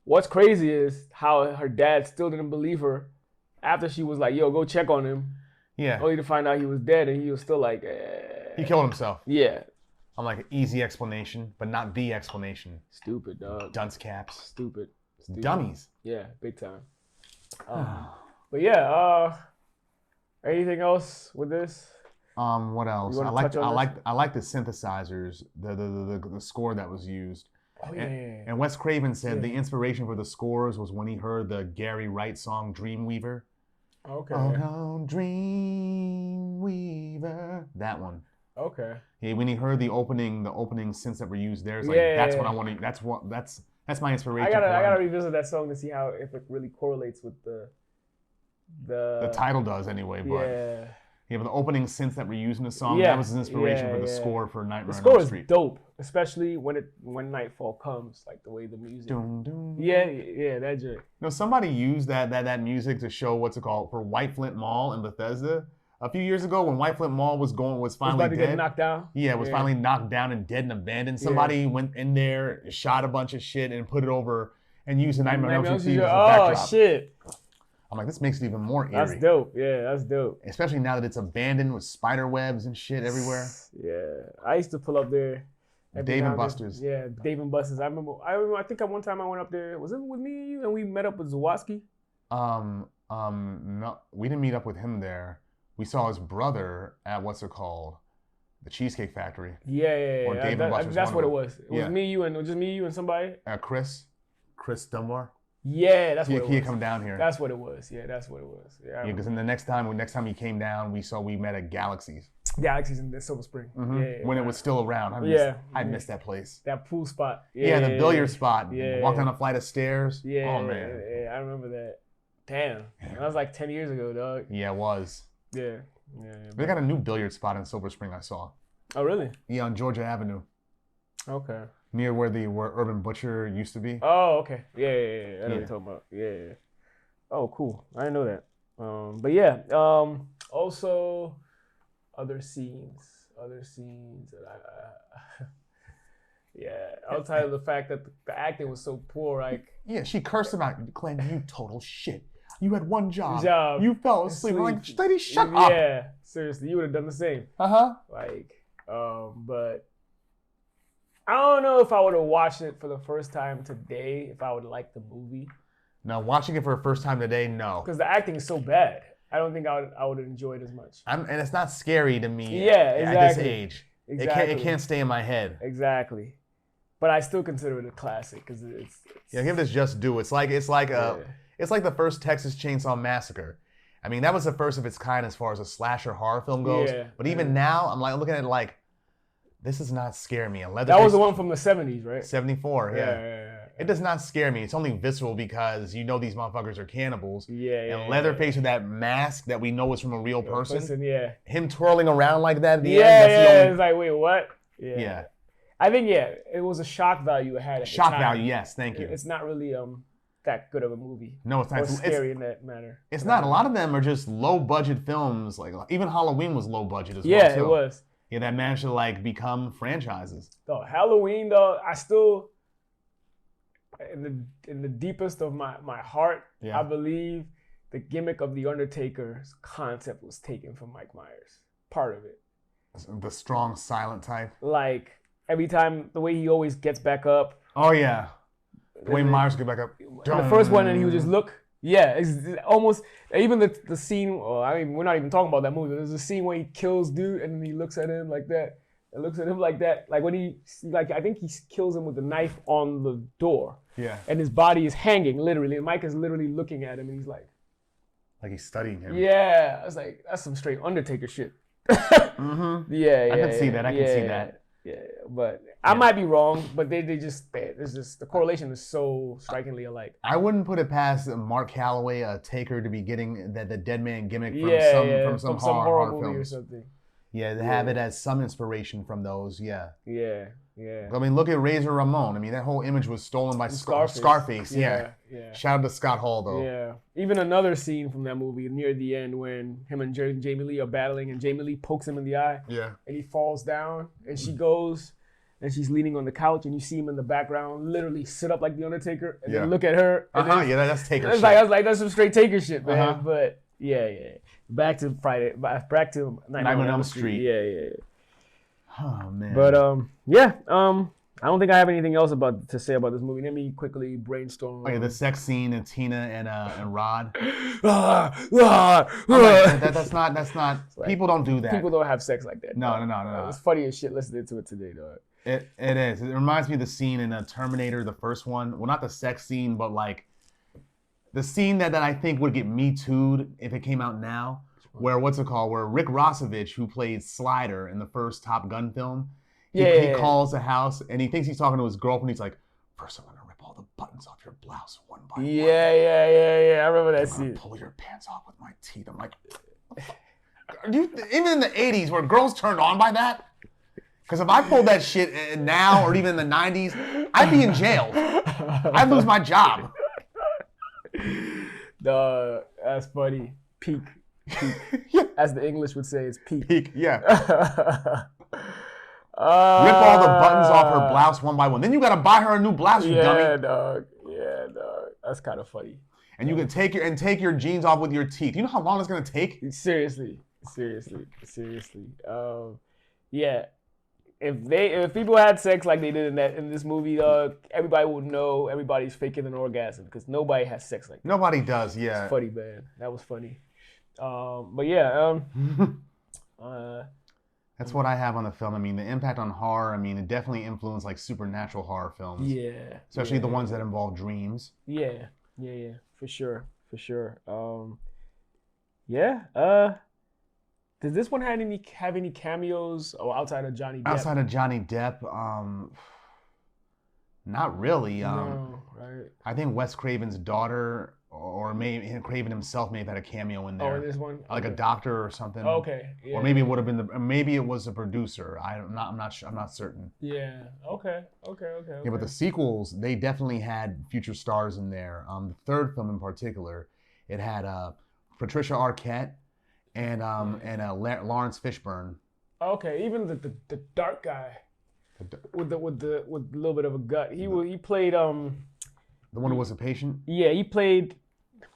What's crazy is how her dad still didn't believe her after she was like, yo, go check on him. Yeah. Only to find out he was dead, and he was still like, He killed himself. Yeah. I'm like, easy explanation, but not the explanation. Stupid, dog. Dunce caps. Stupid. Dummies. Yeah, big time. But yeah, anything else with this? What else? I like the synthesizers, the score that was used. Oh yeah. And Wes Craven said the inspiration for the scores was when he heard the Gary Wright song Dreamweaver. Okay. Oh, Dreamweaver. That one. Okay. Yeah, when he heard the opening synths that were used there, it's like that's what I want to. That's my inspiration. I gotta revisit that song to see if it really correlates with the title does anyway. But yeah, but the opening synths that were used in the song, that was his inspiration for the score for Nightmare on Elm Street. The score is dope, especially when Nightfall comes, like the way the music. Dun, dun. Yeah, that joint. No, somebody used that music to show what's it called for White Flint Mall in Bethesda a few years ago when White Flint Mall was finally dead. Get knocked down. Yeah, it was finally knocked down and dead and abandoned. Somebody went in there, shot a bunch of shit, and put it over and used the Nightmare on Elm Street as a backdrop. Oh shit! I'm like, this makes it even more eerie. That's dope. Yeah, that's dope. Especially now that it's abandoned with spider webs and shit everywhere. Yeah, I used to pull up there. Dave and Buster's. Yeah, Dave and Buster's. I remember. I think at one time I went up there. Was it with me and you? And we met up with Zawatsky. No, we didn't meet up with him there. We saw his brother at the Cheesecake Factory. Yeah. Or Dave and Buster's. That's what it was. It was me, you, and just me, you, and somebody. Chris Dunbar. Yeah, that's what it was. He had come down here. That's what it was. Yeah, that's what it was. Yeah, because then the next time he came down, we met at Galaxies. Galaxies in Silver Spring. Mm-hmm. Yeah, when it was still around. I missed that place. That pool spot. Yeah, the billiard spot. Yeah. Walked down a flight of stairs. Yeah. Oh man. Yeah, I remember that. Damn. That was like 10 years ago, dog. Yeah, it was. Yeah. They got a new billiard spot in Silver Spring I saw. Oh really? Yeah, on Georgia Avenue. Okay. Near where Urban Butcher used to be. Oh, okay. Yeah. I know what you're talking about. Yeah. Oh, cool. I didn't know that. But yeah. Also, other scenes that outside of the fact that the acting was so poor, like. Yeah, she cursed him out. Glenn, you total shit. You had one job. You fell asleep. I'm like, lady, shut up. Yeah, seriously, you would have done the same. Like, but. I don't know if I would have watched it for the first time today, if I would like the movie. No, watching it for the first time today, no. Because the acting is so bad. I don't think I would enjoy it as much. And it's not scary to me exactly. At this age. Exactly. It can't stay in my head. Exactly. But I still consider it a classic because it's give this just due. It's like the first Texas Chainsaw Massacre. I mean, that was the first of its kind as far as a slasher horror film goes. Yeah. But even now, I'm looking at it like, this does not scare me. That was the one from the 70s, right? 74, yeah. It does not scare me. It's only visceral because you know these motherfuckers are cannibals. And Leatherface with that mask that we know is from a real person. Him twirling around like that at the end. It's like, wait, what? Yeah. I think, it was a shock value it had at the time. Shock value, yes. Thank you. It's not really that good of a movie. No, it's not. Or scary in that manner. It's not. A lot of them are just low-budget films. Like even Halloween was low-budget as well, Yeah, it was. Yeah, that managed to become franchises. Though Halloween, though, I still, in the deepest of my heart, I believe the gimmick of the Undertaker's concept was taken from Mike Myers. Part of it. The strong, silent type. Like every time, the way he always gets back up. Oh yeah, the way Myers get back up. The first one, and he would just look. Yeah, it's almost even the scene. Well, I mean, we're not even talking about that movie. There's a scene where he kills dude, and then he looks at him like that. And looks at him like that. Like when I think he kills him with the knife on the door. Yeah. And his body is hanging literally. And Mike is literally looking at him, and he's like he's studying him. Yeah, I was like, that's some straight Undertaker shit. Mm-hmm. Yeah. I can see that. I can see that. Yeah, but I might be wrong, but it's just the correlation is so strikingly alike. I wouldn't put it past Mark Calloway, Taker, to be getting the dead man gimmick from some horror movie films or something. Yeah, to have it as some inspiration from those. Yeah. Yeah. I mean, look at Razor Ramon. I mean, that whole image was stolen by Scarface. Yeah. Shout out to Scott Hall, though. Yeah. Even another scene from that movie near the end when him and Jamie Lee are battling and Jamie Lee pokes him in the eye. Yeah. And he falls down and she goes and she's leaning on the couch and you see him in the background literally sit up like the Undertaker and then look at her. And yeah, that's Taker shit. I was like, that's some straight Taker shit, man. But yeah. Back to Nightmare on Elm Street. Yeah. Oh man. But I don't think I have anything else to say about this movie. Let me quickly brainstorm. Okay, the sex scene and Tina and Rod. That's not. Like, people don't do that. People don't have sex like that. No. It's funny as shit listening to it today, dog. It is. It reminds me of the scene in Terminator, the first one. Well, not the sex scene, but like the scene that I think would get Me Too'd if it came out now. Where Where Rick Rossovich, who played Slider in the first Top Gun film, he calls the house and he thinks he's talking to his girlfriend. He's like, "First, I'm gonna rip all the buttons off your blouse one by one. Yeah. I remember that scene. Pull your pants off with my teeth." I'm like, even in the '80s, were girls turned on by that? Because if I pulled that shit now or even in the '90s, I'd be in jail. I'd lose my job. That's funny. Peak. As the English would say, it's peak. Yeah. Rip all the buttons off her blouse one by one. Then you gotta buy her a new blouse, you dummy. Yeah, dog. That's kind of funny. And you can take your jeans off with your teeth. You know how long it's gonna take? Seriously. Yeah. If people had sex like they did in this movie, everybody would know everybody's faking an orgasm because nobody has sex like that. Nobody does. Yeah. It's funny, man. That was funny. But yeah, that's what I have on the film. I mean, the impact on horror. I mean, it definitely influenced like supernatural horror films. Yeah, especially the ones that involve dreams. Yeah, for sure. Does this one have any cameos outside of Johnny Depp? Outside of Johnny Depp, not really. No, right. I think Wes Craven's daughter. Or maybe Craven himself may have had a cameo in there. Oh, in this one? Like a doctor or something. Okay. Yeah. Or maybe it would have been maybe it was a producer. I'm not sure. I'm not certain. Yeah. Okay. Yeah, but the sequels, they definitely had future stars in there. The third film in particular, it had Patricia Arquette and Lawrence Fishburne. Okay, even the dark guy with a little bit of a gut. He played The one who was a patient? Yeah, he played.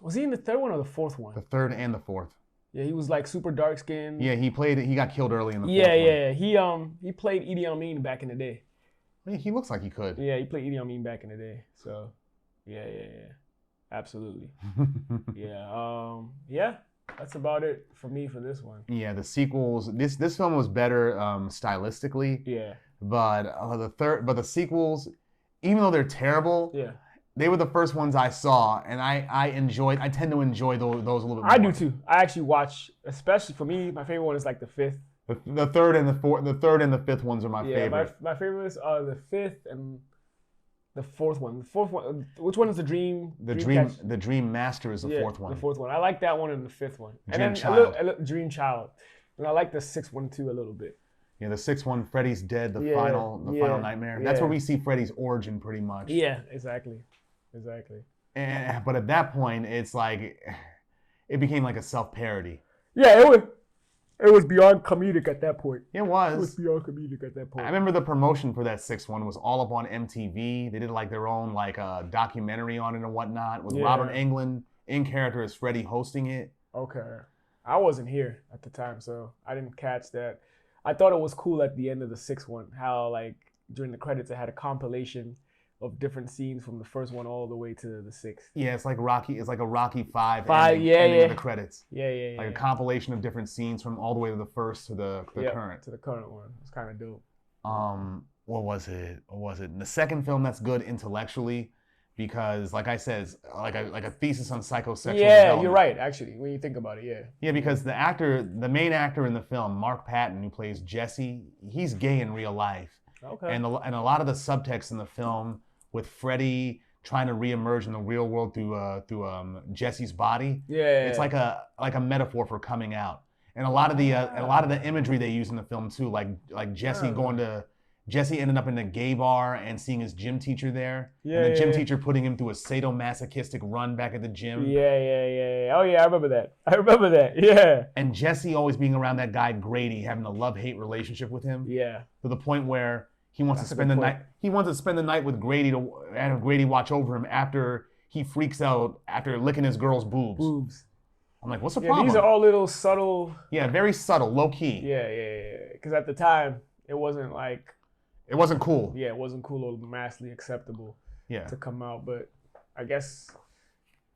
Was he in the third one or the fourth one? The third and the fourth. Yeah, he was like super dark skinned. Yeah, he got killed early in the fourth one. Yeah. He played Idi Amin back in the day. I mean, he looks like he could. Yeah, he played Idi Amin back in the day. So, yeah. Absolutely. Yeah. That's about it for me for this one. Yeah, the sequels. This film was better stylistically. Yeah. But the sequels, even though they're terrible. Yeah. They were the first ones I saw, and I tend to enjoy those a little bit more. I do too. I actually watch, especially for me, my favorite one is like the fifth. The third and the fifth ones are my favorite. My favorites are the fifth and the fourth one. The fourth one, which one is the Dream? The Dream Master is the fourth one. The fourth one. I like that one and the fifth one. Dream Child. Dream Child. And I like the sixth one too a little bit. Yeah, the sixth one, Freddy's dead, the final nightmare. That's where we see Freddy's origin pretty much. Yeah, exactly. But at that point, it's like it became like a self-parody. Yeah, it was beyond comedic at that point. It was. It was beyond comedic at that point. I remember the promotion for that sixth one was all up on MTV. They did like their own like documentary on it and whatnot with Robert Englund in character as Freddy hosting it. Okay, I wasn't here at the time, so I didn't catch that. I thought it was cool at the end of the sixth one how like during the credits it had a compilation of different scenes from the first one all the way to the sixth. Yeah, it's like Rocky. It's like a Rocky 5 ending of the credits. Yeah. Like a compilation of different scenes from all the way to the first to the current. To the current one. It's kind of dope. What was it? The second film that's good intellectually, because, like I said, it's like a thesis on psychosexual Yeah, development. you're right. Actually, when you think about it, yeah. Yeah, because the main actor in the film, Mark Patton, who plays Jesse, he's gay in real life. Okay. And a lot of the subtext in the film with Freddy trying to reemerge in the real world through Jesse's body. Yeah. It's like a metaphor for coming out. And a lot of the imagery they use in the film too, like Jesse ended up in a gay bar and seeing his gym teacher there. Yeah, and the gym teacher putting him through a sadomasochistic run back at the gym. Yeah. Oh yeah, I remember that. Yeah. And Jesse always being around that guy Grady, having a love-hate relationship with him. Yeah. To the point where he wants to spend the night. He wants to spend the night with Grady to have Grady watch over him after he freaks out after licking his girl's boobs. I'm like, what's the problem? These are all little subtle. Yeah, very subtle, low key. Yeah. Because at the time, it wasn't like. It wasn't cool. Yeah, it wasn't cool or massively acceptable. Yeah. To come out, but I guess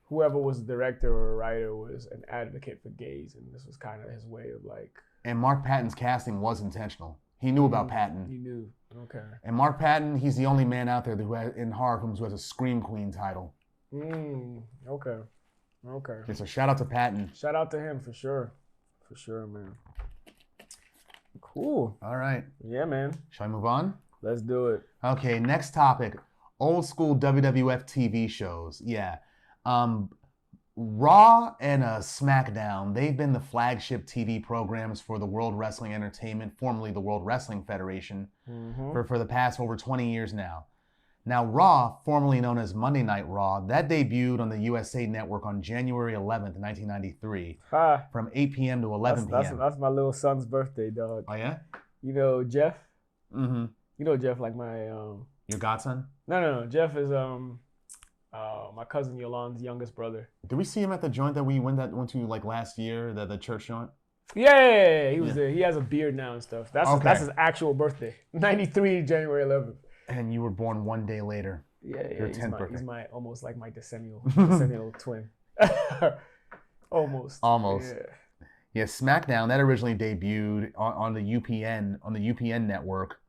whoever was the director or writer was an advocate for gays, and this was kind of his way of like. And Mark Patton's casting was intentional. He knew about Patton. He knew. Okay. And Mark Patton, he's the only man out there who has, in horror films who has a Scream Queen title. Okay. Okay, so shout out to Patton. Shout out to him for sure. For sure, man. Cool. All right. Yeah, man. Shall I move on? Let's do it. Okay, next topic. Old school WWF TV shows. Yeah. Raw and SmackDown, they've been the flagship TV programs for the World Wrestling Entertainment, formerly the World Wrestling Federation, for the past over 20 years now. Now, Raw, formerly known as Monday Night Raw, that debuted on the USA Network on January 11th, 1993, from 8 p.m. to 11 p.m. That's my little son's birthday, dog. Oh, yeah? You know Jeff? Mm-hmm. You know Jeff, like my... Your godson? No. Jeff is my cousin Yolande's youngest brother. Did we see him at the joint that we went to like last year, the church joint? Yeah, he was there. He has a beard now and stuff. That's his actual birthday. 93, January 11th. And you were born one day later. Yeah. Your 10th birthday. He's almost like my decennial twin. Almost. Yeah, SmackDown, that originally debuted on the UPN network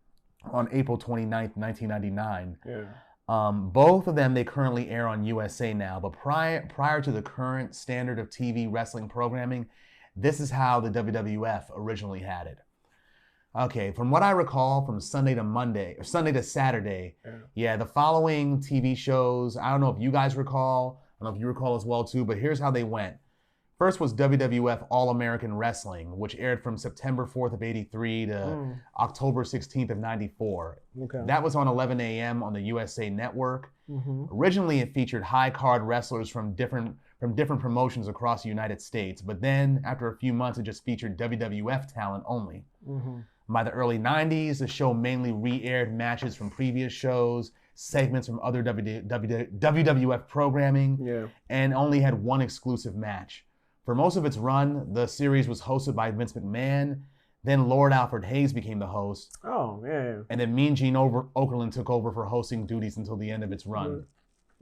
on April 29th, 1999. Yeah. Both of them, they currently air on USA now, but prior to the current standard of TV wrestling programming, this is how the WWF originally had it. Okay, from what I recall, from Sunday to Saturday, the following TV shows, I don't know if you guys recall, I don't know if you recall as well too, but here's how they went. First was WWF All-American Wrestling, which aired from September 4th of 83 to October 16th of 94. Okay. That was on 11 a.m. on the USA Network. Mm-hmm. Originally, it featured high-card wrestlers from different promotions across the United States, but then after a few months, it just featured WWF talent only. Mm-hmm. By the early 90s, the show mainly re-aired matches from previous shows, segments from other WWF programming, and only had one exclusive match. For most of its run, the series was hosted by Vince McMahon. Then Lord Alfred Hayes became the host. Oh, man. And then Mean Gene Okerlund took over for hosting duties until the end of its run.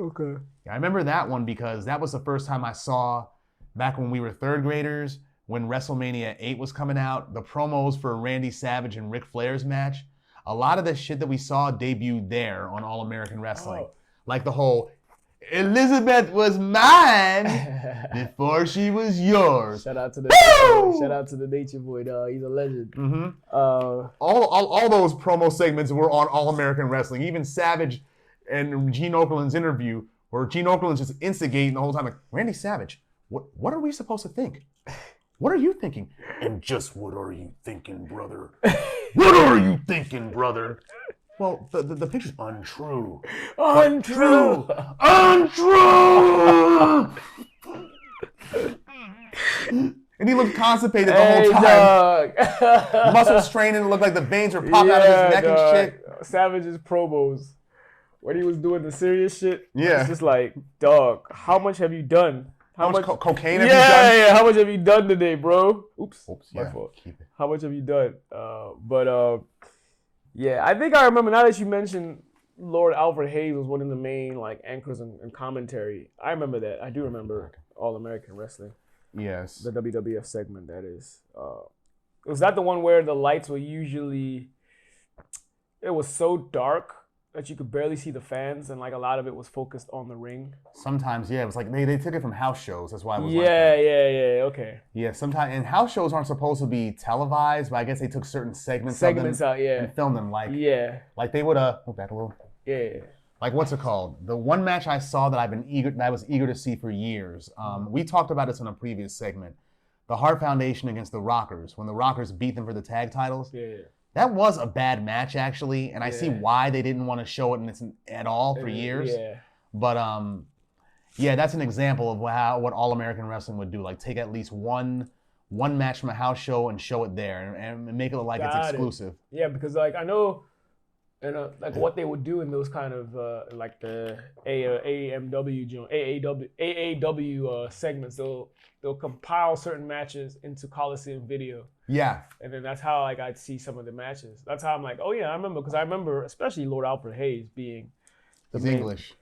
Okay. I remember that one because that was the first time I saw, back when we were third graders, when WrestleMania 8 was coming out, the promos for Randy Savage and Ric Flair's match. A lot of the shit that we saw debuted there on All American Wrestling. Like the whole, Elizabeth was mine before she was yours. Shout out to the Nature Boy, dog. He's a legend. Mm-hmm. All those promo segments were on All American Wrestling. Even Savage and Gene Okerlund's interview, where Gene Okerlund's just instigating the whole time, like, Randy Savage, what are we supposed to think? What are you thinking? And just what are you thinking, brother? What are you thinking, brother? Well, the picture's untrue. Untrue! Untrue! And he looked constipated the whole time. Dog. Muscles straining, it looked like the veins were popping out of his neck and shit. Savage's promos, when he was doing the serious shit, it's just like, dog, how much have you done? How much cocaine have you done? Yeah, how much have you done today, bro? Oops, my yeah, fault. keep it. How much have you done? Yeah, I think I remember, now that you mentioned Lord Alfred Hayes was one of the main like anchors and commentary. I remember that. I do remember All American Wrestling. Yes. The WWF segment, that is. Was that the one where the lights were usually, it was so dark that you could barely see the fans, and like a lot of it was focused on the ring. Sometimes, yeah, it was like they took it from house shows. That's why it was like Yeah, that. yeah, okay. Yeah, sometimes, and house shows aren't supposed to be televised, but I guess they took certain segments of them out, yeah. and filmed them like Yeah, they would move back a little. yeah. Like what's it called? The one match I saw that I was eager to see for years. We talked about this in a previous segment. The Hart Foundation against the Rockers, when the Rockers beat them for the tag titles. Yeah. That was a bad match, actually, and I see why they didn't want to show it in this at all for years. Yeah. But yeah, that's an example of what All American Wrestling would do. Like take at least one match from a house show and show it there, and make it look like it's exclusive. Yeah, because like I know, and like what they would do in those kind of like the AAW segments, they'll compile certain matches into Coliseum video. Yeah. And then that's how like I'd see some of the matches. That's how I'm like, oh yeah, I remember, because I remember especially Lord Alfred Hayes being He's English.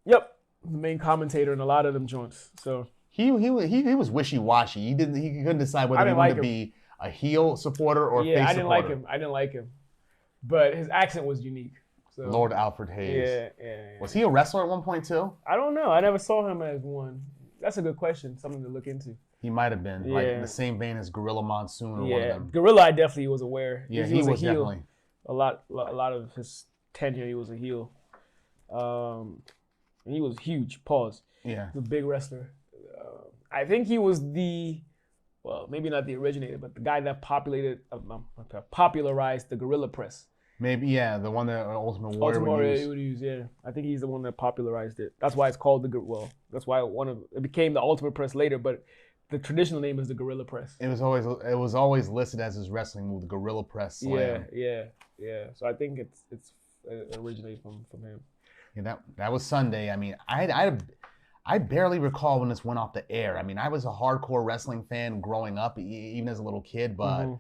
Yep, the main commentator in a lot of them joints. So he was wishy-washy. He couldn't decide whether he wanted to be a heel supporter or face supporter. I didn't like him, but his accent was unique. So. Lord Alfred Hayes. Yeah. Was he a wrestler at one point too? I don't know. I never saw him as one. That's a good question. Something to look into. He might have been like in the same vein as Gorilla Monsoon or one of them. Gorilla, I definitely was aware. Yeah, he was definitely. A lot of his tenure, he was a heel. He was huge. Pause. Yeah. The big wrestler. I think he was well, maybe not the originator, but the guy that popularized the gorilla press. Maybe, yeah, the one that Ultimate Warrior would use. Yeah. I think he's the one that popularized it. That's why it's called that's why it became the Ultimate Press later, but the traditional name is the Gorilla Press. It was always listed as his wrestling move, the Gorilla Press Slam. Yeah. So I think it originated from him. Yeah, that was Sunday. I mean, I barely recall when this went off the air. I mean, I was a hardcore wrestling fan growing up, even as a little kid, but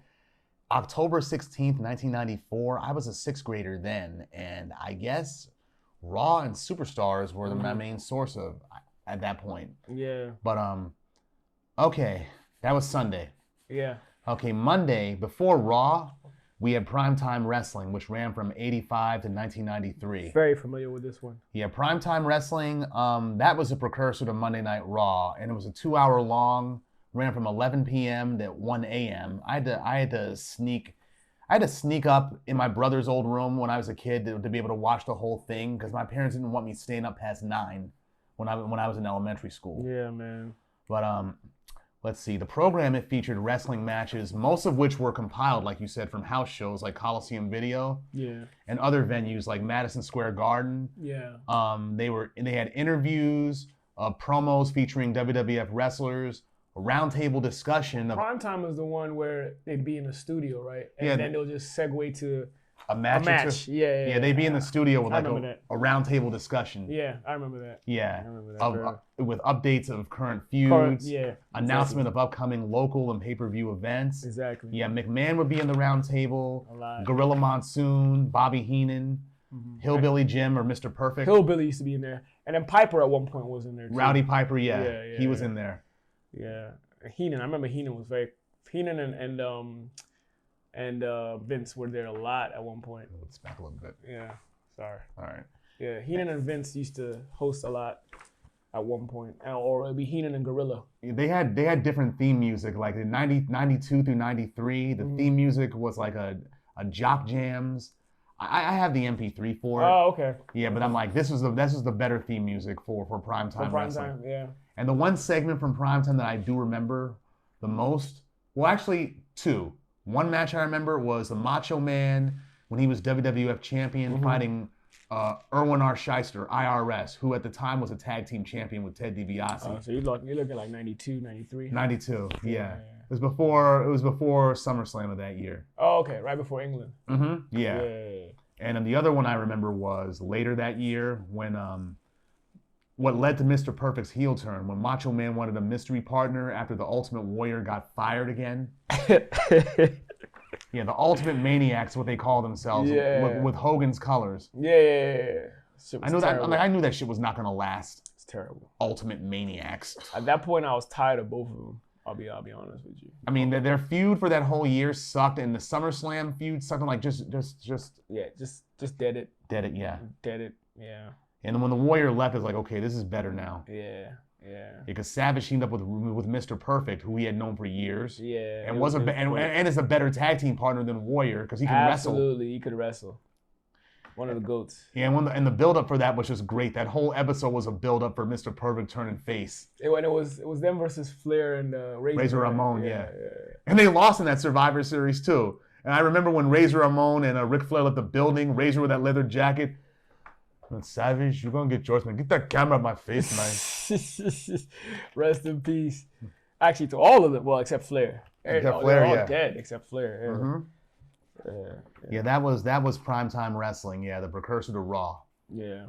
October 16th, 1994, I was a sixth grader then, and I guess Raw and Superstars were my main source of at that point. Yeah. But okay, that was Sunday. Yeah. Okay, Monday before Raw, we had Primetime Wrestling, which ran from 85 to 1993. Very familiar with this one. Yeah, Primetime Wrestling, that was a precursor to Monday Night Raw, and it was a 2-hour long, ran from 11 p.m. to 1 a.m. I had to sneak up in my brother's old room when I was a kid to be able to watch the whole thing, because my parents didn't want me staying up past 9 when I was in elementary school. Yeah, man. But let's see. The program, it featured wrestling matches, most of which were compiled, like you said, from house shows like Coliseum Video. Yeah. And other venues like Madison Square Garden. Yeah. They had interviews, promos featuring WWF wrestlers, a roundtable discussion. Primetime was the one where they'd be in the studio, right? And then they'll just segue to a match. Yeah, they'd be in the studio with like a roundtable discussion. Yeah, I remember that. Yeah. With updates of current feuds. Announcement of upcoming local and pay-per-view events. Exactly. Yeah, McMahon would be in the roundtable. Gorilla Monsoon, Bobby Heenan, Hillbilly Jim or Mr. Perfect. Hillbilly used to be in there. And then Piper at one point was in there too. Rowdy Piper, he was in there. Yeah. Heenan, I remember Heenan was Heenan and Vince were there a lot at one point. Let's back a little bit. Yeah, sorry. All right. Yeah, Heenan and Vince used to host a lot at one point, or it'd be Heenan and Gorilla. They had different theme music, like in 92 through 93. The theme music was like a Jock Jams. I have the MP3 for it. Oh, okay. Yeah, but I'm like, this is the better theme music for Primetime Wrestling. Yeah. And the one segment from Primetime that I do remember the most, well, actually two. One match I remember was the Macho Man when he was WWF champion fighting Erwin R. Shyster, IRS, who at the time was a tag team champion with Ted DiBiase. So you're looking like 92, 93? 92, yeah. It was before SummerSlam of that year. Oh, okay, right before England. Yeah. And then the other one I remember was later that year when what led to Mr. Perfect's heel turn, when Macho Man wanted a mystery partner after the Ultimate Warrior got fired again. Yeah, the Ultimate Maniacs, what they call themselves, with Hogan's colors. Yeah. I knew that. I knew that shit was not gonna last. It's terrible. Ultimate Maniacs. At that point, I was tired of both of them. I'll be honest with you. I mean, their feud for that whole year sucked, and the SummerSlam feud sucked. Like just dead it. Dead it, yeah. Dead it, yeah. And then when the Warrior left, it's like, okay, this is better now. Yeah. Because Savage teamed up with Mr. Perfect, who he had known for years. Yeah. And is a better tag team partner than Warrior because he can wrestle. Absolutely, he could wrestle. One of the GOATs. Yeah, and the build-up for that was just great. That whole episode was a build-up for Mr. Perfect turning face. It was them versus Flair and Razor Ramon, yeah. And they lost in that Survivor Series, too. And I remember when Razor Ramon and Ric Flair left the building, Razor with that leather jacket. Savage, you're going to get George, man. Get that camera out of my face, man. Rest in peace. Actually, to all of them. Well, except Flair. They're all dead except Flair. Yeah. Mm-hmm. Yeah, that was primetime wrestling. Yeah, the precursor to Raw. Yeah.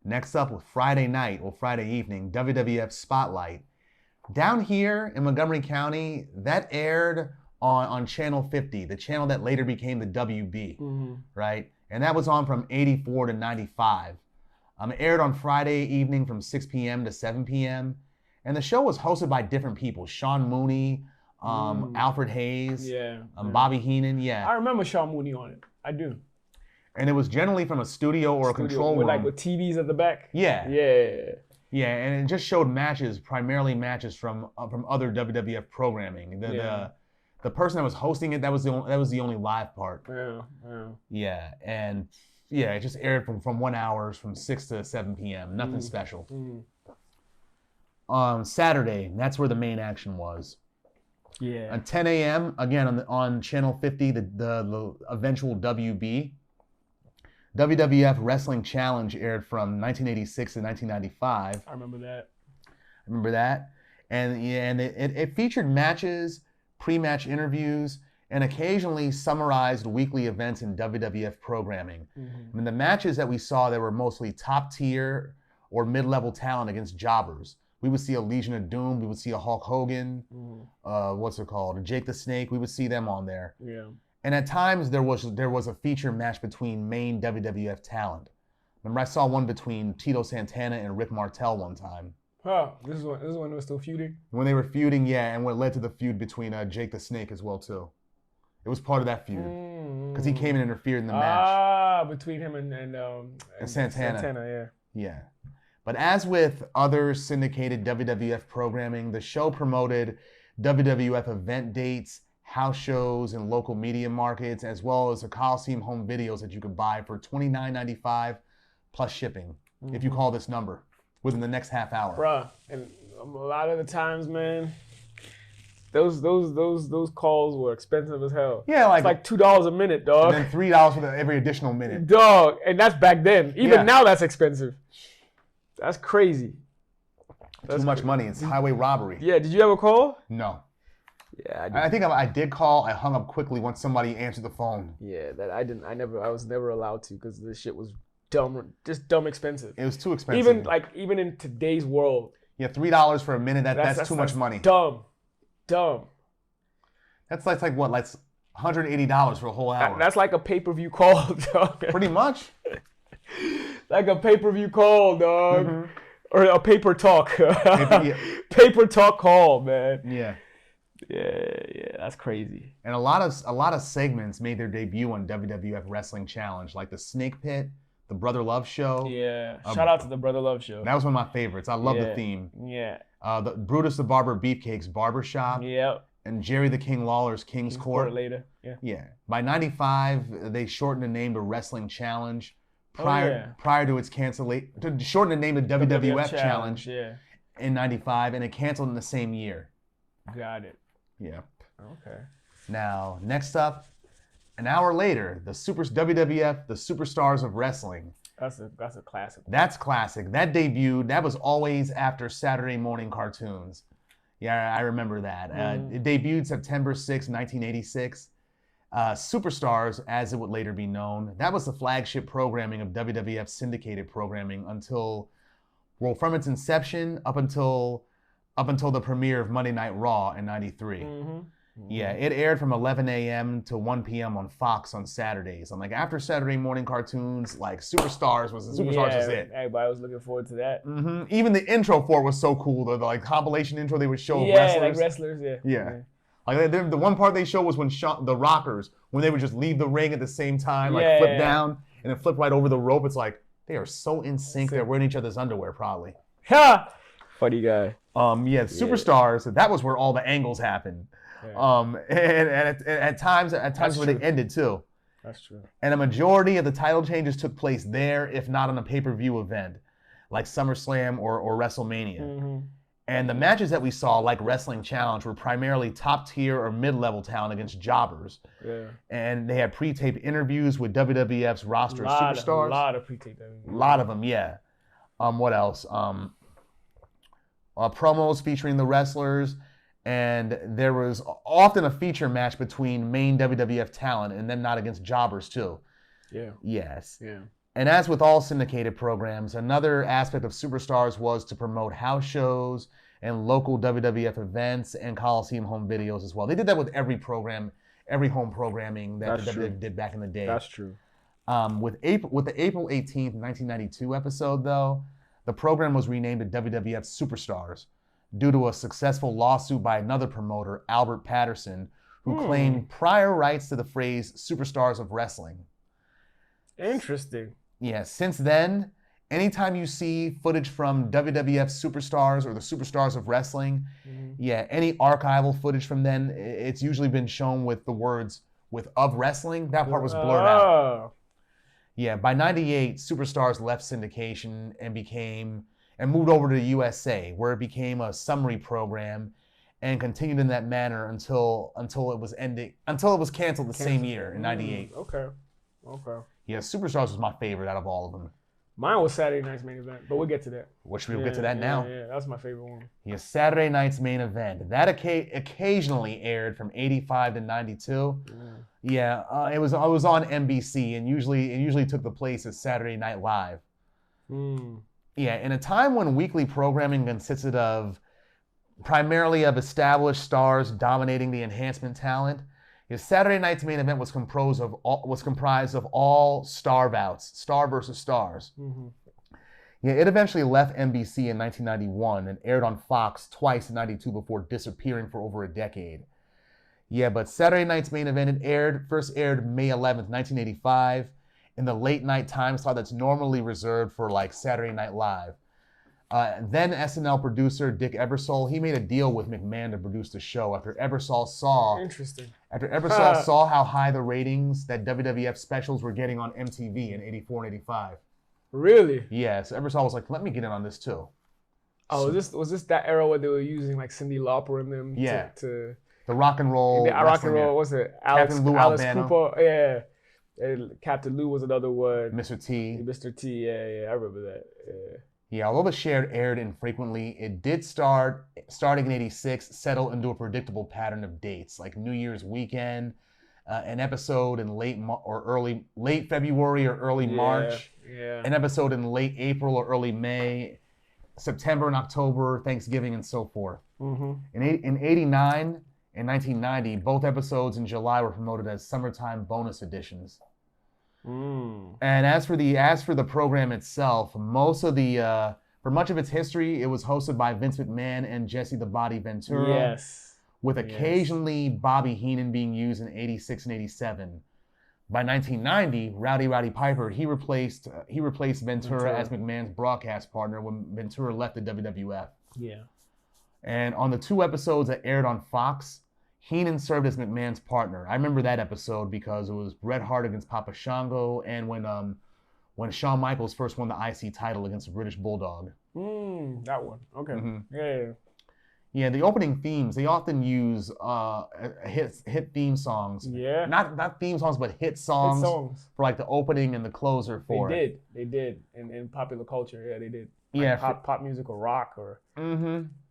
Next up with Friday night or Friday evening, WWF Spotlight. Down here in Montgomery County, that aired on Channel 50, the channel that later became the WB, right? And that was on from 84 to 95. It aired on Friday evening from 6 p.m. to 7 p.m. And the show was hosted by different people. Sean Mooney, Alfred Hayes, Bobby Heenan, I remember Sean Mooney on it. I do. And it was generally from a studio or a control room. Like with TVs at the back? Yeah. Yeah, and it just showed primarily matches from other WWF programming. The person that was hosting it, that was the only live part. Yeah, and it just aired from 1 hour, from 6 to 7 p.m. Nothing special. Saturday, that's where the main action was. Yeah. At 10 a.m., again on Channel 50, the eventual WB. WWF Wrestling Challenge aired from 1986 to 1995. I remember that. And it featured matches, pre-match interviews, and occasionally summarized weekly events in WWF programming. I mean, the matches that we saw, they were mostly top tier or mid-level talent against jobbers. We would see a Legion of Doom. We would see a Hulk Hogan. Jake the Snake. We would see them on there. Yeah. And at times there was a feature match between main WWF talent. Remember, I saw one between Tito Santana and Rick Martel one time. Huh. This is when they were still feuding? When they were feuding, yeah, and what led to the feud between Jake the Snake as well, too. It was part of that feud. Because he came and interfered in the match. Between him and Santana. Santana, Yeah. But as with other syndicated WWF programming, the show promoted WWF event dates, house shows, and local media markets, as well as the Coliseum home videos that you could buy for $29.95 plus shipping, if you call this number, within the next half hour. Bruh, and a lot of the times, man, those calls were expensive as hell. Yeah, it's like $2 a minute, dog. And then $3 for every additional minute. Dog, and that's back then. Even now, that's expensive. That's crazy. Too much money. It's highway robbery. Yeah, did you ever call? No. Yeah, I think I did call. I hung up quickly once somebody answered the phone. Yeah, that I didn't. I was never allowed to because this shit was dumb expensive. It was too expensive. Even in today's world. Yeah, $3 for a minute. That's too much money. Dumb. That's like what? Like $180 for a whole hour. That's like a pay-per-view call, dog. Pretty much. Like a pay-per-view call, dog. Or a paper talk. Paper talk call, man. Yeah. Yeah, that's crazy. And a lot of segments made their debut on WWF Wrestling Challenge, like the Snake Pit, the Brother Love Show. Yeah, shout out to the Brother Love Show. That was one of my favorites. I love the theme. Yeah. The Brutus the Barber Beefcake's Barbershop. Yep. And Jerry the King Lawler's King's Court. Later. Yeah. By 95, they shortened the name to Wrestling Challenge. Prior to its cancellation, to shorten the name to WWF Challenge in 95, and it canceled in the same year. Got it. Yeah. Okay. Now, next up, an hour later, WWF, the Superstars of Wrestling. That's a classic. That's classic. That debuted. That was always after Saturday morning cartoons. Yeah, I remember that. It debuted September 6, 1986. Superstars, as it would later be known, that was the flagship programming of WWF syndicated programming from its inception up until the premiere of Monday Night Raw in 93. Yeah, it aired from 11 a.m. to 1 p.m. on Fox on Saturdays. I'm like, after Saturday morning cartoons, like Superstars was it. Everybody was looking forward to that. Even the intro for it was so cool. The like compilation intro they would show of wrestlers. wrestlers. Yeah, like wrestlers. Yeah. Like the one part they showed was when the Rockers, when they would just leave the ring at the same time, like flip down and then flip right over the rope. It's like they are so in sync. They're wearing each other's underwear probably. Ha! Funny guy. Superstars. That was where all the angles happened. Yeah. And at times where they ended too. That's true. And a majority of the title changes took place there, if not on a pay-per-view event, like SummerSlam or WrestleMania. And the matches that we saw, like Wrestling Challenge, were primarily top-tier or mid-level talent against jobbers. Yeah. And they had pre-taped interviews with WWF's roster of superstars. A lot of pre-taped interviews. A lot of them, yeah. What else? Promos featuring the wrestlers. And there was often a feature match between main WWF talent and then not against jobbers, too. Yeah. Yes. Yeah. And as with all syndicated programs, another aspect of Superstars was to promote house shows and local WWF events and Coliseum home videos as well. They did that with every program, every home programming that the WWF did back in the day. That's true. With the April 18th, 1992 episode, though, the program was renamed to WWF Superstars due to a successful lawsuit by another promoter, Albert Patterson, who claimed prior rights to the phrase Superstars of Wrestling. Interesting. Yeah, since then, anytime you see footage from WWF Superstars or the Superstars of Wrestling, any archival footage from then, it's usually been shown with the words of wrestling. That part was blurred out. Yeah, by 98, Superstars left syndication and moved over to the USA, where it became a summary program and continued in that manner until it was canceled the same year in 98. Okay. Yeah, Superstars was my favorite out of all of them. Mine was Saturday Night's Main Event, but we'll get to that. We'll get to that now. Yeah, that's my favorite one. Yeah, Saturday Night's Main Event. That occasionally aired from 85 to 92. It was on NBC and it usually took the place of Saturday Night Live. Yeah, in a time when weekly programming consisted primarily of established stars dominating the enhancement talent, Saturday Night's Main Event was comprised of all star bouts, star versus stars. Yeah, it eventually left NBC in 1991 and aired on Fox twice in 92 before disappearing for over a decade. Yeah, but Saturday Night's Main Event first aired May 11th, 1985, in the late night time slot that's normally reserved for like Saturday Night Live. Then SNL producer Dick Ebersol, he made a deal with McMahon to produce the show after Ebersol saw how high the ratings that WWF specials were getting on MTV in 84 and 85. Really? Yeah, so Ebersol was like, let me get in on this too. Oh, was this that era where they were using like Cyndi Lauper and them to the rock and roll. The rock and roll, what's it? Alice Albano. Cooper. Yeah. Captain Lou was another one. Mr. T. Mr. T, yeah, I remember that. Yeah, although the show aired infrequently, it did starting in 86, settle into a predictable pattern of dates, like New Year's weekend, an episode in late February or early March, an episode in late April or early May, September and October, Thanksgiving, and so forth. In 89 and 1990, both episodes in July were promoted as summertime bonus editions. And as for the program itself, for much of its history, it was hosted by Vince McMahon and Jesse the Body Ventura. With occasionally Bobby Heenan being used in 86 and 87. By 1990, Rowdy Roddy Piper, he replaced Ventura as McMahon's broadcast partner when Ventura left the WWF. Yeah. And on the two episodes that aired on Fox, Heenan served as McMahon's partner. I remember that episode because it was Bret Hart against Papa Shango and when Shawn Michaels first won the IC title against the British Bulldog. That one. Okay. Yeah. Yeah, the opening themes, they often use hit theme songs. Yeah. Not theme songs, but hit songs. For like the opening and the closer for it. They did. In popular culture, yeah, they did. Like pop music or rock or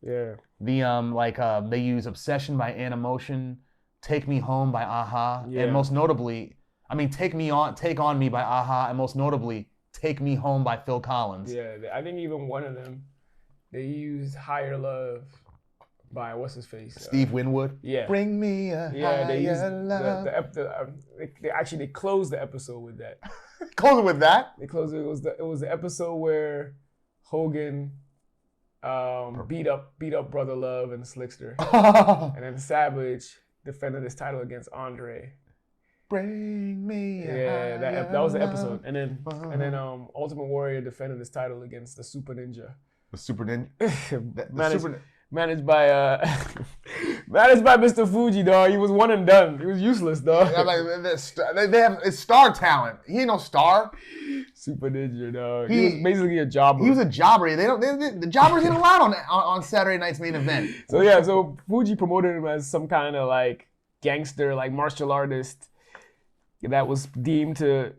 yeah. The they use Obsession by Animotion, Take Me Home by Aha, and most notably, Take On Me by Aha, and most notably, Take Me Home by Phil Collins. Yeah, I think even one of them, they used Higher Love by what's his face? Steve Winwood. Yeah. Bring me a higher love. They closed the episode with that. Close it with that? They closed it. It was the episode where Hogan beat up Brother Love and Slickster, and then Savage defended his title against Andre. Bring me a Yeah, that was the episode, and then love. Ultimate Warrior defended his title against the Super Ninja. The Super Ninja. Managed by Mr. Fuji, dog. He was one and done. He was useless, dog. Yeah, like, they have it's star talent. He ain't no star. Super Ninja, dog. He was basically a jobber. He was a jobber. The jobbers ain't allowed on Saturday night's main event. So Fuji promoted him as some kind of like gangster, like martial artist that was deemed to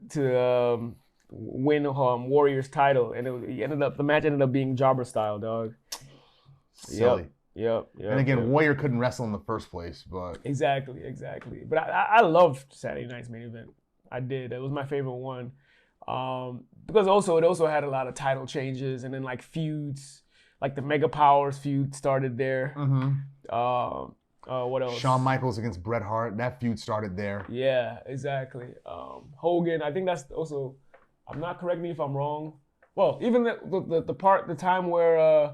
win Warrior's title, and the match ended up being jobber style, dog. Silly. Yep. And again, Warrior couldn't wrestle in the first place, but Exactly. But I loved Saturday night's main event. I did. It was my favorite one. Because it also had a lot of title changes and then like feuds, like the Mega Powers feud started there. What else? Shawn Michaels against Bret Hart, that feud started there. Yeah, exactly. Hogan, I think that's also, I'm not, correct me if I'm wrong. Well, even the time where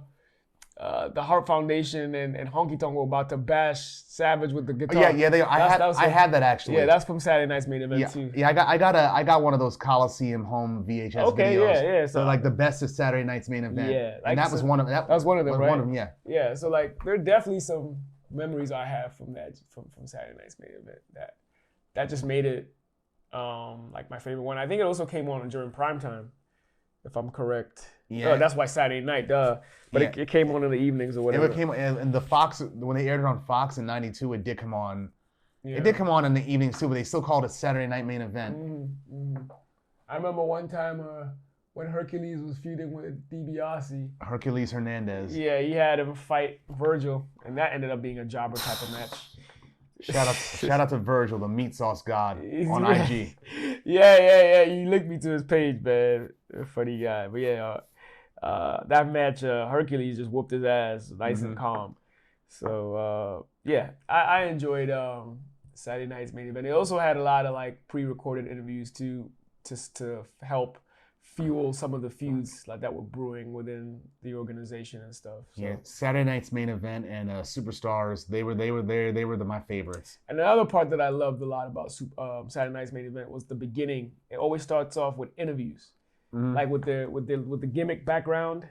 the Hart Foundation and Honky Tonk were about to bash Savage with the guitar. I had that actually. Yeah, that's from Saturday night's main event too. Yeah, I got one of those Coliseum home VHS videos. Yeah. So like the best of Saturday night's main event. Yeah, and that was one of them. That was one of them, right? One of them, yeah. Yeah, so like there are definitely some memories I have from that from Saturday night's main event that just made it like my favorite one. I think it also came on during primetime, if I'm correct. Yeah, that's why Saturday night, but yeah. it came on in the evenings or whatever. It came and the Fox, when they aired it on Fox in '92, it did come on. Yeah. It did come on in the evenings too, but they still called it Saturday night main event. I remember one time when Hercules was feuding with DiBiase. Hercules Hernandez. Yeah, he had him fight Virgil, and that ended up being a jobber type of match. Shout out to Virgil, the meat sauce god on IG. Yeah. He linked me to his page, man. Funny guy. But yeah, that match, Hercules just whooped his ass, nice and calm. So yeah, I enjoyed Saturday night's main event. It also had a lot of like pre-recorded interviews too, to help fuel some of the feuds like that were brewing within the organization and stuff. So. Yeah, Saturday night's main event and Superstars, they were my favorites. And the other part that I loved a lot about Saturday night's main event was the beginning. It always starts off with interviews, like with the gimmick background.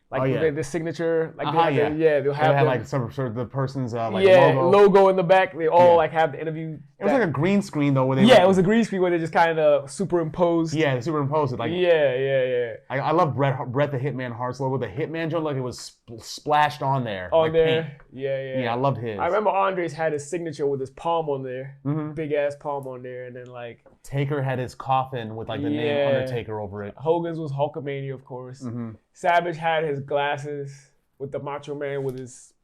Like the signature, like they'll have like some sort of the person's logo in the back. They all like have the interview. It was like a green screen though. It was a green screen where they just kind of superimposed. Yeah, they superimposed it. Like I love Bret the Hitman Hart's logo. The Hitman joint, like it was splashed on there. Paint. Yeah, I loved his. I remember Andre's had his signature with his palm on there, big ass palm on there, and then like Taker had his coffin with like the name Undertaker over it. Hogan's was Hulkamania, of course. Savage had his glasses with the Macho Man with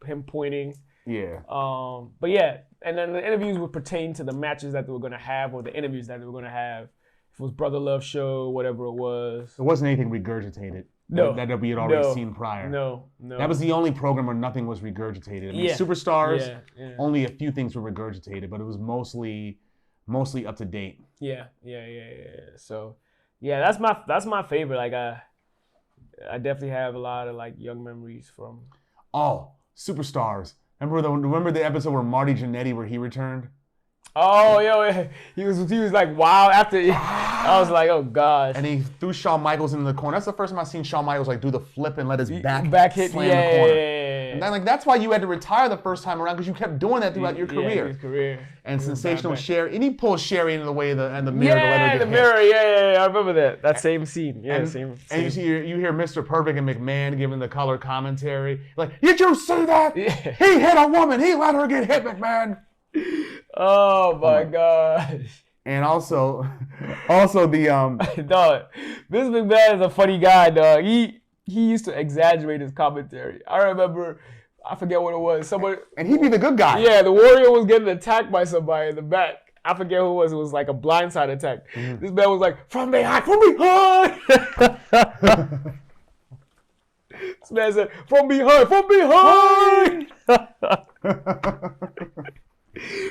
him pointing. Yeah. But yeah, and then the interviews would pertain to the matches that they were gonna have or the interviews that they were gonna have. If it was Brother Love show, whatever it was. It wasn't anything regurgitated. No. That we had already seen prior. No. That was the only program where nothing was regurgitated. I mean, Superstars, only a few things were regurgitated, but it was mostly up to date. Yeah. So, yeah, that's my favorite. Like I definitely have a lot of like young memories from. Oh, Superstars! Remember the episode where Marty Jannetty where he returned? Oh, he was like wild after. I was like, oh gosh. And he threw Shawn Michaels into the corner. That's the first time I've seen Shawn Michaels like do the flip and let his back hit slam the corner. And then like that's why you had to retire the first time around because you kept doing that throughout your career. His career. And Sensational Sherry, and he pulls Sherry into the way of the mirror to let her get the hit. mirror. Yeah. I remember that same scene. Yeah, and, same. And you hear Mr. Perfect and McMahon giving the color commentary. Like, did you see that? Yeah. He hit a woman. He let her get hit, McMahon. Oh my gosh. And also the dog, Vince McMahon is a funny guy, dog. He used to exaggerate his commentary. I remember, I forget what it was. And he'd be the good guy. Yeah, the Warrior was getting attacked by somebody in the back. I forget who it was. It was like a blindside attack. This man was like, from behind. This man said, from behind.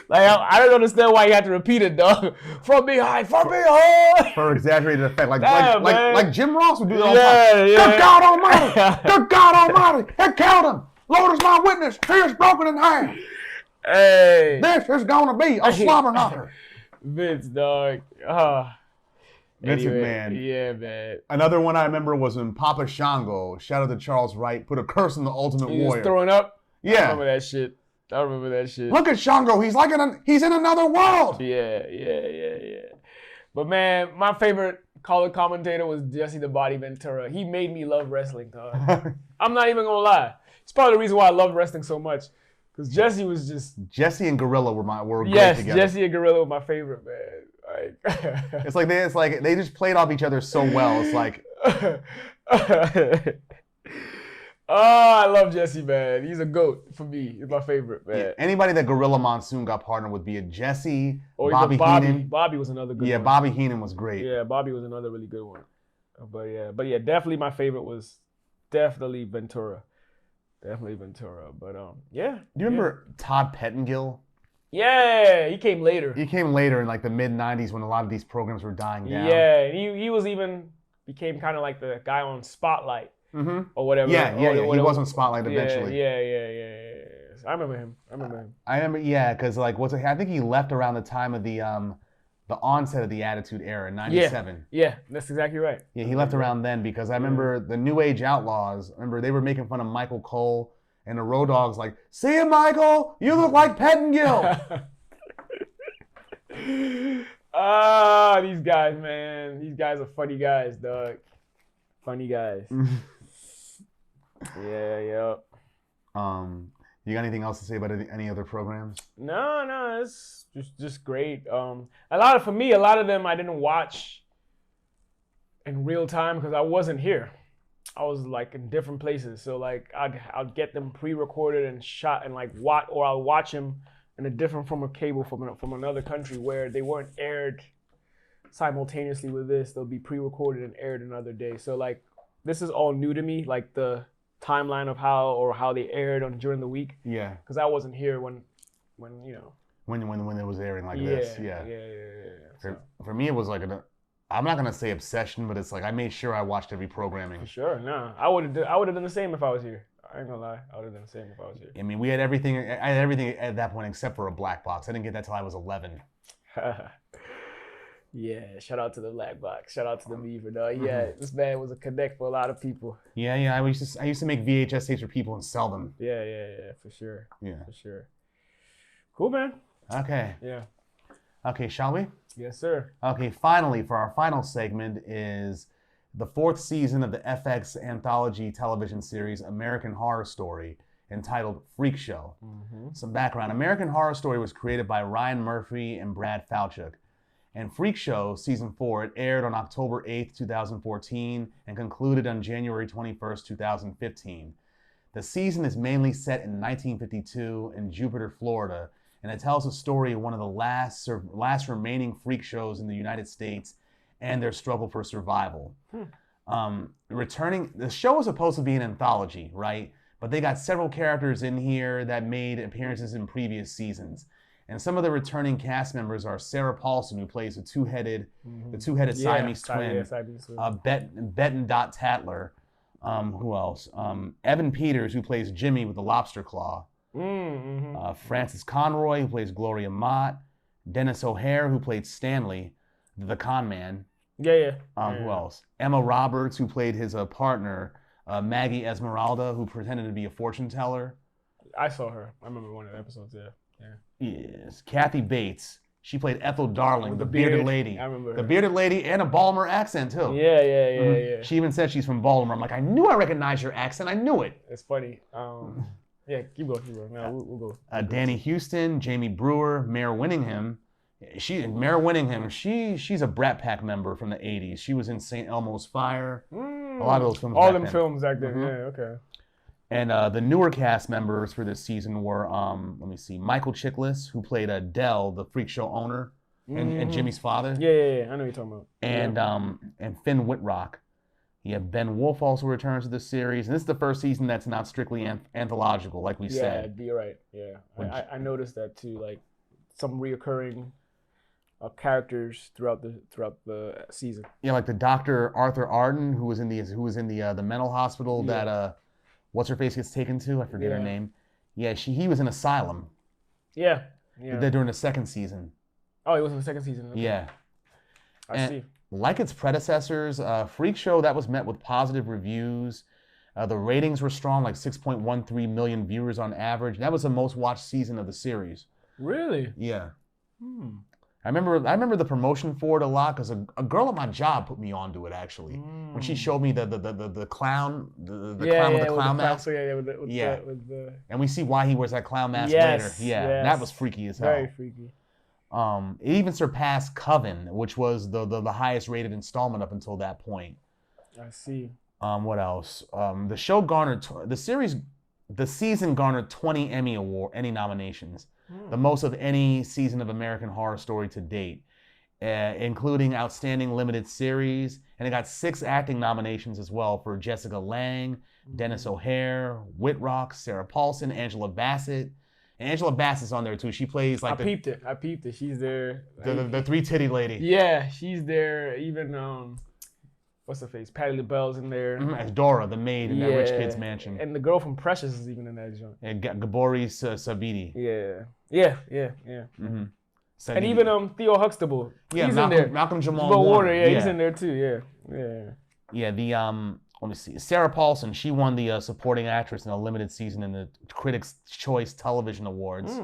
Like I don't understand why you had to repeat it, dog. From behind. For exaggerated effect, like Jim Ross would do it all the time. Yeah. Good God Almighty! Good God Almighty! It killed him. Lord is my witness. He is broken in half. Hey, this is gonna be a slobber knocker. Vince, dog. Vince Anyway, McMahon. Yeah, man. Another one I remember was when Papa Shango, shout out to Charles Wright, put a curse on the Ultimate He Warrior. was throwing up. Yeah. I remember that shit. Look at Shango. He's like he's in another world. Yeah. But man, my favorite Colored Commentator was Jesse the Body Ventura. He made me love wrestling, dog. I'm not even gonna lie. It's probably the reason why I love wrestling so much. Because Jesse was just... Jesse and Gorilla were great together. Yes, Jesse and Gorilla were my favorite, man. Like... it's like they just played off each other so well. It's like... I love Jesse, man. He's a GOAT for me. He's my favorite, man. Yeah, anybody that Gorilla Monsoon got partnered with, be it Jesse, or Bobby Heenan. Bobby was another good one. Yeah, Bobby Heenan was great. Yeah, Bobby was another really good one. But yeah, definitely my favorite was definitely Ventura. Definitely Ventura. But yeah. Do you remember Todd Pettengill? Yeah, he came later. He came later in like the mid-90s when a lot of these programs were dying down. Yeah, he was even became kind of like the guy on Spotlight. Mm-hmm. Or whatever. Yeah. He was on Spotlight eventually. Yeah. I remember him. I remember, yeah, because like I think he left around the time of the onset of the Attitude Era in '97. Yeah, that's exactly right. Yeah, he left around then because I remember the New Age Outlaws. Remember they were making fun of Michael Cole and the Road Dogs, like, "See you, Michael? You look like Pettengill." These guys, man. These guys are funny guys, dog. Funny guys. Yeah. You got anything else to say about any other programs? No, it's just great. A lot of them I didn't watch in real time because I wasn't here. I was like in different places, so like I'd get them pre-recorded and shot and like I'll watch them in a different form of cable from another country where they weren't aired simultaneously with this. They'll be pre-recorded and aired another day. So like this is all new to me, like the timeline of how they aired during the week. Yeah. Because I wasn't here when you know. When it was airing like this. Yeah. So. For me, it was like I'm not gonna say obsession, but it's like I made sure I watched every programming. For sure, no. I would have done the same if I was here. I ain't gonna lie, I would have done the same if I was here. I mean, we had everything. I had everything at that point except for a black box. I didn't get that till I was 11. Yeah, shout out to the black box. Shout out to the Beaver, dog. Yeah, this man was a connect for a lot of people. Yeah. I used to make VHS tapes for people and sell them. Yeah, for sure. Yeah. For sure. Cool, man. Okay. Yeah. Okay, shall we? Yes, sir. Okay, finally, for our final segment is the 4th season of the FX anthology television series American Horror Story, entitled Freak Show. Mm-hmm. Some background. American Horror Story was created by Ryan Murphy and Brad Falchuk. And Freak Show, Season 4, it aired on October 8th, 2014, and concluded on January 21st, 2015. The season is mainly set in 1952 in Jupiter, Florida, and it tells the story of one of the last remaining freak shows in the United States and their struggle for survival. The show was supposed to be an anthology, right? But they got several characters in here that made appearances in previous seasons. And some of the returning cast members are Sarah Paulson, who plays the two-headed Siamese twin, Betton Dot Tatler. Who else? Evan Peters, who plays Jimmy with the lobster claw. Frances Conroy, who plays Gloria Mott. Dennis O'Hare, who played Stanley, the con man. Who else? Emma Roberts, who played his partner. Maggie Esmeralda, who pretended to be a fortune teller. I saw her. I remember one of the episodes, yeah. Yes. Kathy Bates. She played Ethel Darling, the bearded lady. I remember her. The bearded lady and a Baltimore accent, too. Yeah. She even said she's from Baltimore. I'm like, I knew I recognized your accent. I knew it. It's funny. Yeah, keep going. No, we'll go. Danny Houston, Jamie Brewer, Mare Winningham. Mare Winningham, she's a Brat Pack member from the 80s. She was in St. Elmo's Fire. A lot of those films. All them films back then. Yeah, okay. And the newer cast members for this season were, Michael Chiklis, who played Dell, the freak show owner, and Jimmy's father. Yeah. I know what you're talking about. And Finn Whitrock, Yeah, Ben Wolf also returns to the series, and this is the first season that's not strictly anthological, like we said. Yeah, you're right. Yeah, I noticed that too. Like some reoccurring characters throughout the season. Yeah, like the Dr. Arthur Arden, who was in the mental hospital that what's her face gets taken to. I forget her name. Yeah, he was in Asylum. Yeah. During the second season. Oh, he was in the second season. Okay. Yeah. I see. Like its predecessors, Freak Show, that was met with positive reviews. The ratings were strong, like 6.13 million viewers on average. That was the most watched season of the series. Really? Yeah. I remember the promotion for it a lot because a girl at my job put me onto it actually. When she showed me the clown, the clown with the clown mask. And we see why he wears that clown mask later. Yeah, that was freaky as hell. Very freaky. It even surpassed Coven, which was the highest rated installment up until that point. I see. What else? The show garnered the season garnered 20 Emmy nominations, the most of any season of American Horror Story to date, including Outstanding Limited Series, and it got 6 acting nominations as well for Jessica Lange, Dennis O'Hare, Whitrock, Sarah Paulson, Angela Bassett. Angela Bassett's on there too. She plays like I peeped it. She's there. The 3-titty lady. Yeah, she's there. Even what's her face? Patti LaBelle's in there. As Dora, the maid in that rich kid's mansion. And the girl from Precious is even in that joint. And Gabori Sabiti. Yeah. Mm-hmm. And even Theo Huxtable. Yeah, he's in there. Malcolm Jamal Warner. Yeah, he's in there too. Yeah. The let me see. Sarah Paulson, she won the supporting actress in a limited season in the Critics' Choice Television Awards.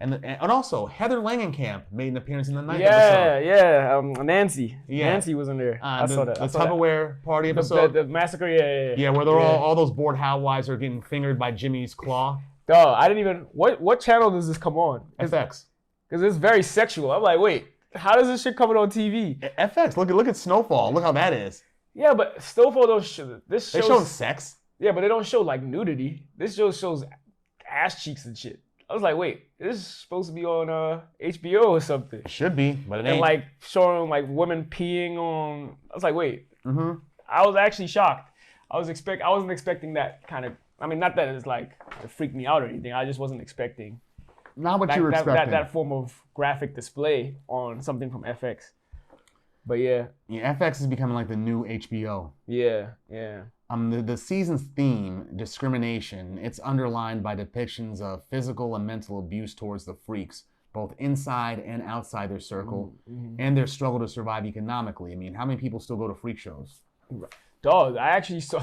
And also Heather Langenkamp made an appearance in the 9th episode. Nancy. Yeah. Nancy was in there. I saw that. The Tupperware party episode. The massacre. Yeah. Yeah, where they're all those bored housewives are getting fingered by Jimmy's claw. Dog, I didn't even. What channel does this come on? FX. Because it's very sexual. I'm like, wait, how does this shit coming on TV? FX. Look at Snowfall. Look how that is. Yeah, but Snowfall don't show this. They show sex. Yeah, but they don't show like nudity. This shows ass cheeks and shit. I was like, wait, this is supposed to be on HBO or something. It should be, but it ain't. And like showing like women peeing on. I was like, wait. I was actually shocked. I wasn't expecting that kind of. I mean, not that it's like it freaked me out or anything. I just wasn't expecting. Not what you were expecting. That form of graphic display on something from FX. But yeah, FX is becoming like the new HBO. Yeah. The season's theme, discrimination, it's underlined by depictions of physical and mental abuse towards the freaks, both inside and outside their circle, and their struggle to survive economically. I mean, how many people still go to freak shows? Dog, I actually saw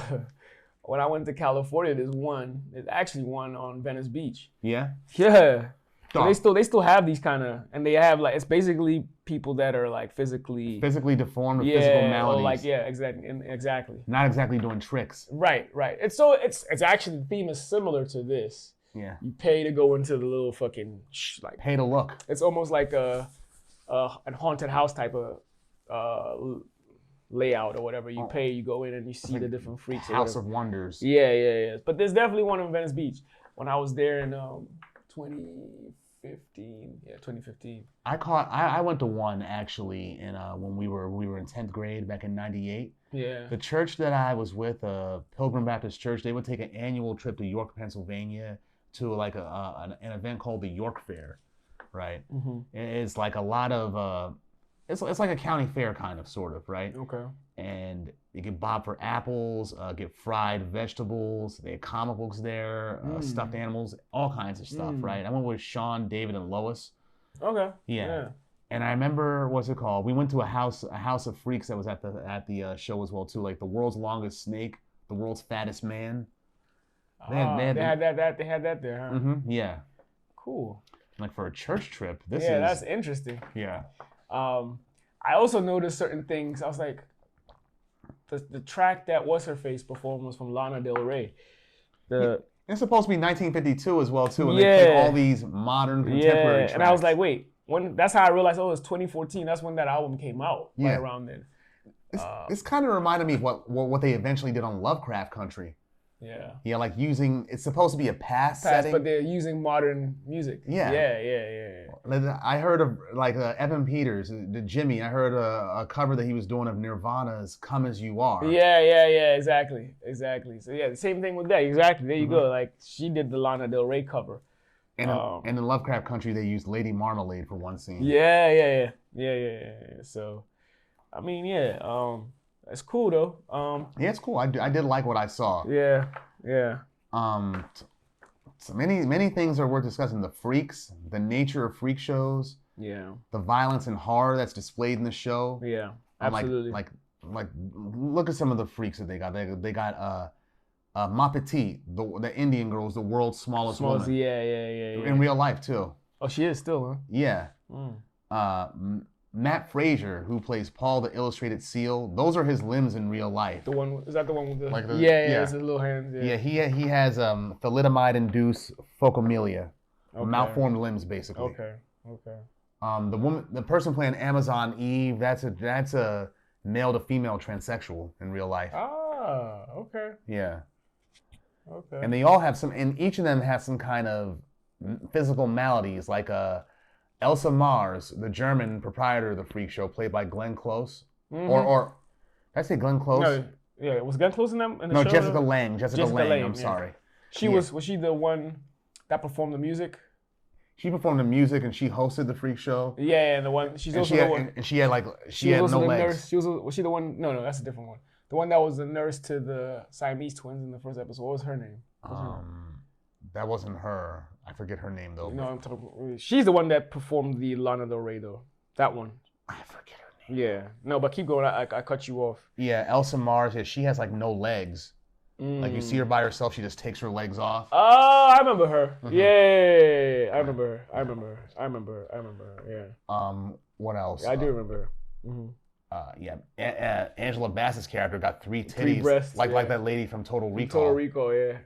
when I went to California. There's actually one on Venice Beach. Yeah. Yeah. So they still have these kind of, and they have like, it's basically people that are like physically deformed with physical maladies. Exactly. Not exactly doing tricks. Right. It's actually, the theme is similar to this. Yeah. You pay to go into the little fucking pay to look. It's almost like a haunted house type of layout or whatever. You pay, you go in and you see the different freaks. House of Wonders. Yeah. But there's definitely one in Venice Beach. When I was there in 2015. I went to one actually in when we were in 10th grade back in '98. Yeah. The church that I was with, Pilgrim Baptist Church, they would take an annual trip to York, Pennsylvania, to like an event called the York Fair, right? It's like a lot of it's like a county fair kind of sort of, right? Okay. And you get bob for apples, get fried vegetables. They had comic books there, stuffed animals, all kinds of stuff, right? I went with Sean, David, and Lois. Okay. Yeah. And I remember, what's it called? We went to a house of freaks that was at the show as well too, like the world's longest snake, the world's fattest man. They had that there, huh? Yeah. Cool. Like for a church trip, that's interesting. Yeah. I also noticed certain things. I was like, the track that What's-Her-Face performed was from Lana Del Rey. It's supposed to be 1952 as well too, and they take all these modern contemporary tracks. And I was like, wait, that's how I realized, it's 2014. That's when that album came out. Right around then. It's kind of reminded me of what they eventually did on Lovecraft Country. Yeah. Yeah, like it's supposed to be a past setting. But they're using modern music. Yeah. Yeah. I heard of like Evan Peters, the Jimmy. I heard a cover that he was doing of Nirvana's "Come as You Are." Yeah. Exactly. So yeah, the same thing with that. Exactly. There you go. Like she did the Lana Del Rey cover. And in Lovecraft Country, they used Lady Marmalade for one scene. Yeah. So, I mean, it's cool though. Yeah, it's cool. I did like what I saw. Yeah. So many things are worth discussing. The freaks, the nature of freak shows. Yeah. The violence and horror that's displayed in the show. Yeah. Absolutely. Like look at some of the freaks that they got. They got Ma Petite, the Indian girl, is the world's smallest woman. Yeah. In real life too. Oh, she is still, huh? Yeah. Matt Frazier, who plays Paul the Illustrated Seal, those are his limbs in real life. Is that the one with the? Like it's his little hands. Yeah. He has thalidomide-induced phocomelia, malformed limbs basically. Okay. The person playing Amazon Eve, that's a male to female transsexual in real life. Ah, okay. Yeah. Okay. And they all have and each of them has some kind of physical maladies, like Elsa Mars, the German proprietor of the freak show, played by Glenn Close. Mm-hmm. Or did I say Glenn Close? No, yeah, was Glenn Close in the show? No, Jessica Lange. Jessica Lange, I'm sorry. Was she the one that performed the music? She performed the music and she hosted the freak show. Yeah, and the one she had no legs. Was she the one? No, that's a different one. The one that was the nurse to the Siamese twins in the first episode. What was her name? That wasn't her. I forget her name though. No, I'm talking. She's the one that performed the Lana Del Rey though. That one. I forget her name. Yeah. No, but keep going. I cut you off. Yeah, Elsa Mars. Yeah, she has like no legs. Like you see her by herself, she just takes her legs off. Oh, I remember her. Mm-hmm. Yeah, I remember her. Yeah. What else? Yeah, I do remember her. Mm-hmm. Angela Bassett's character got three titties, 3 breasts, like that lady from Total Recall. Total Recall, yeah.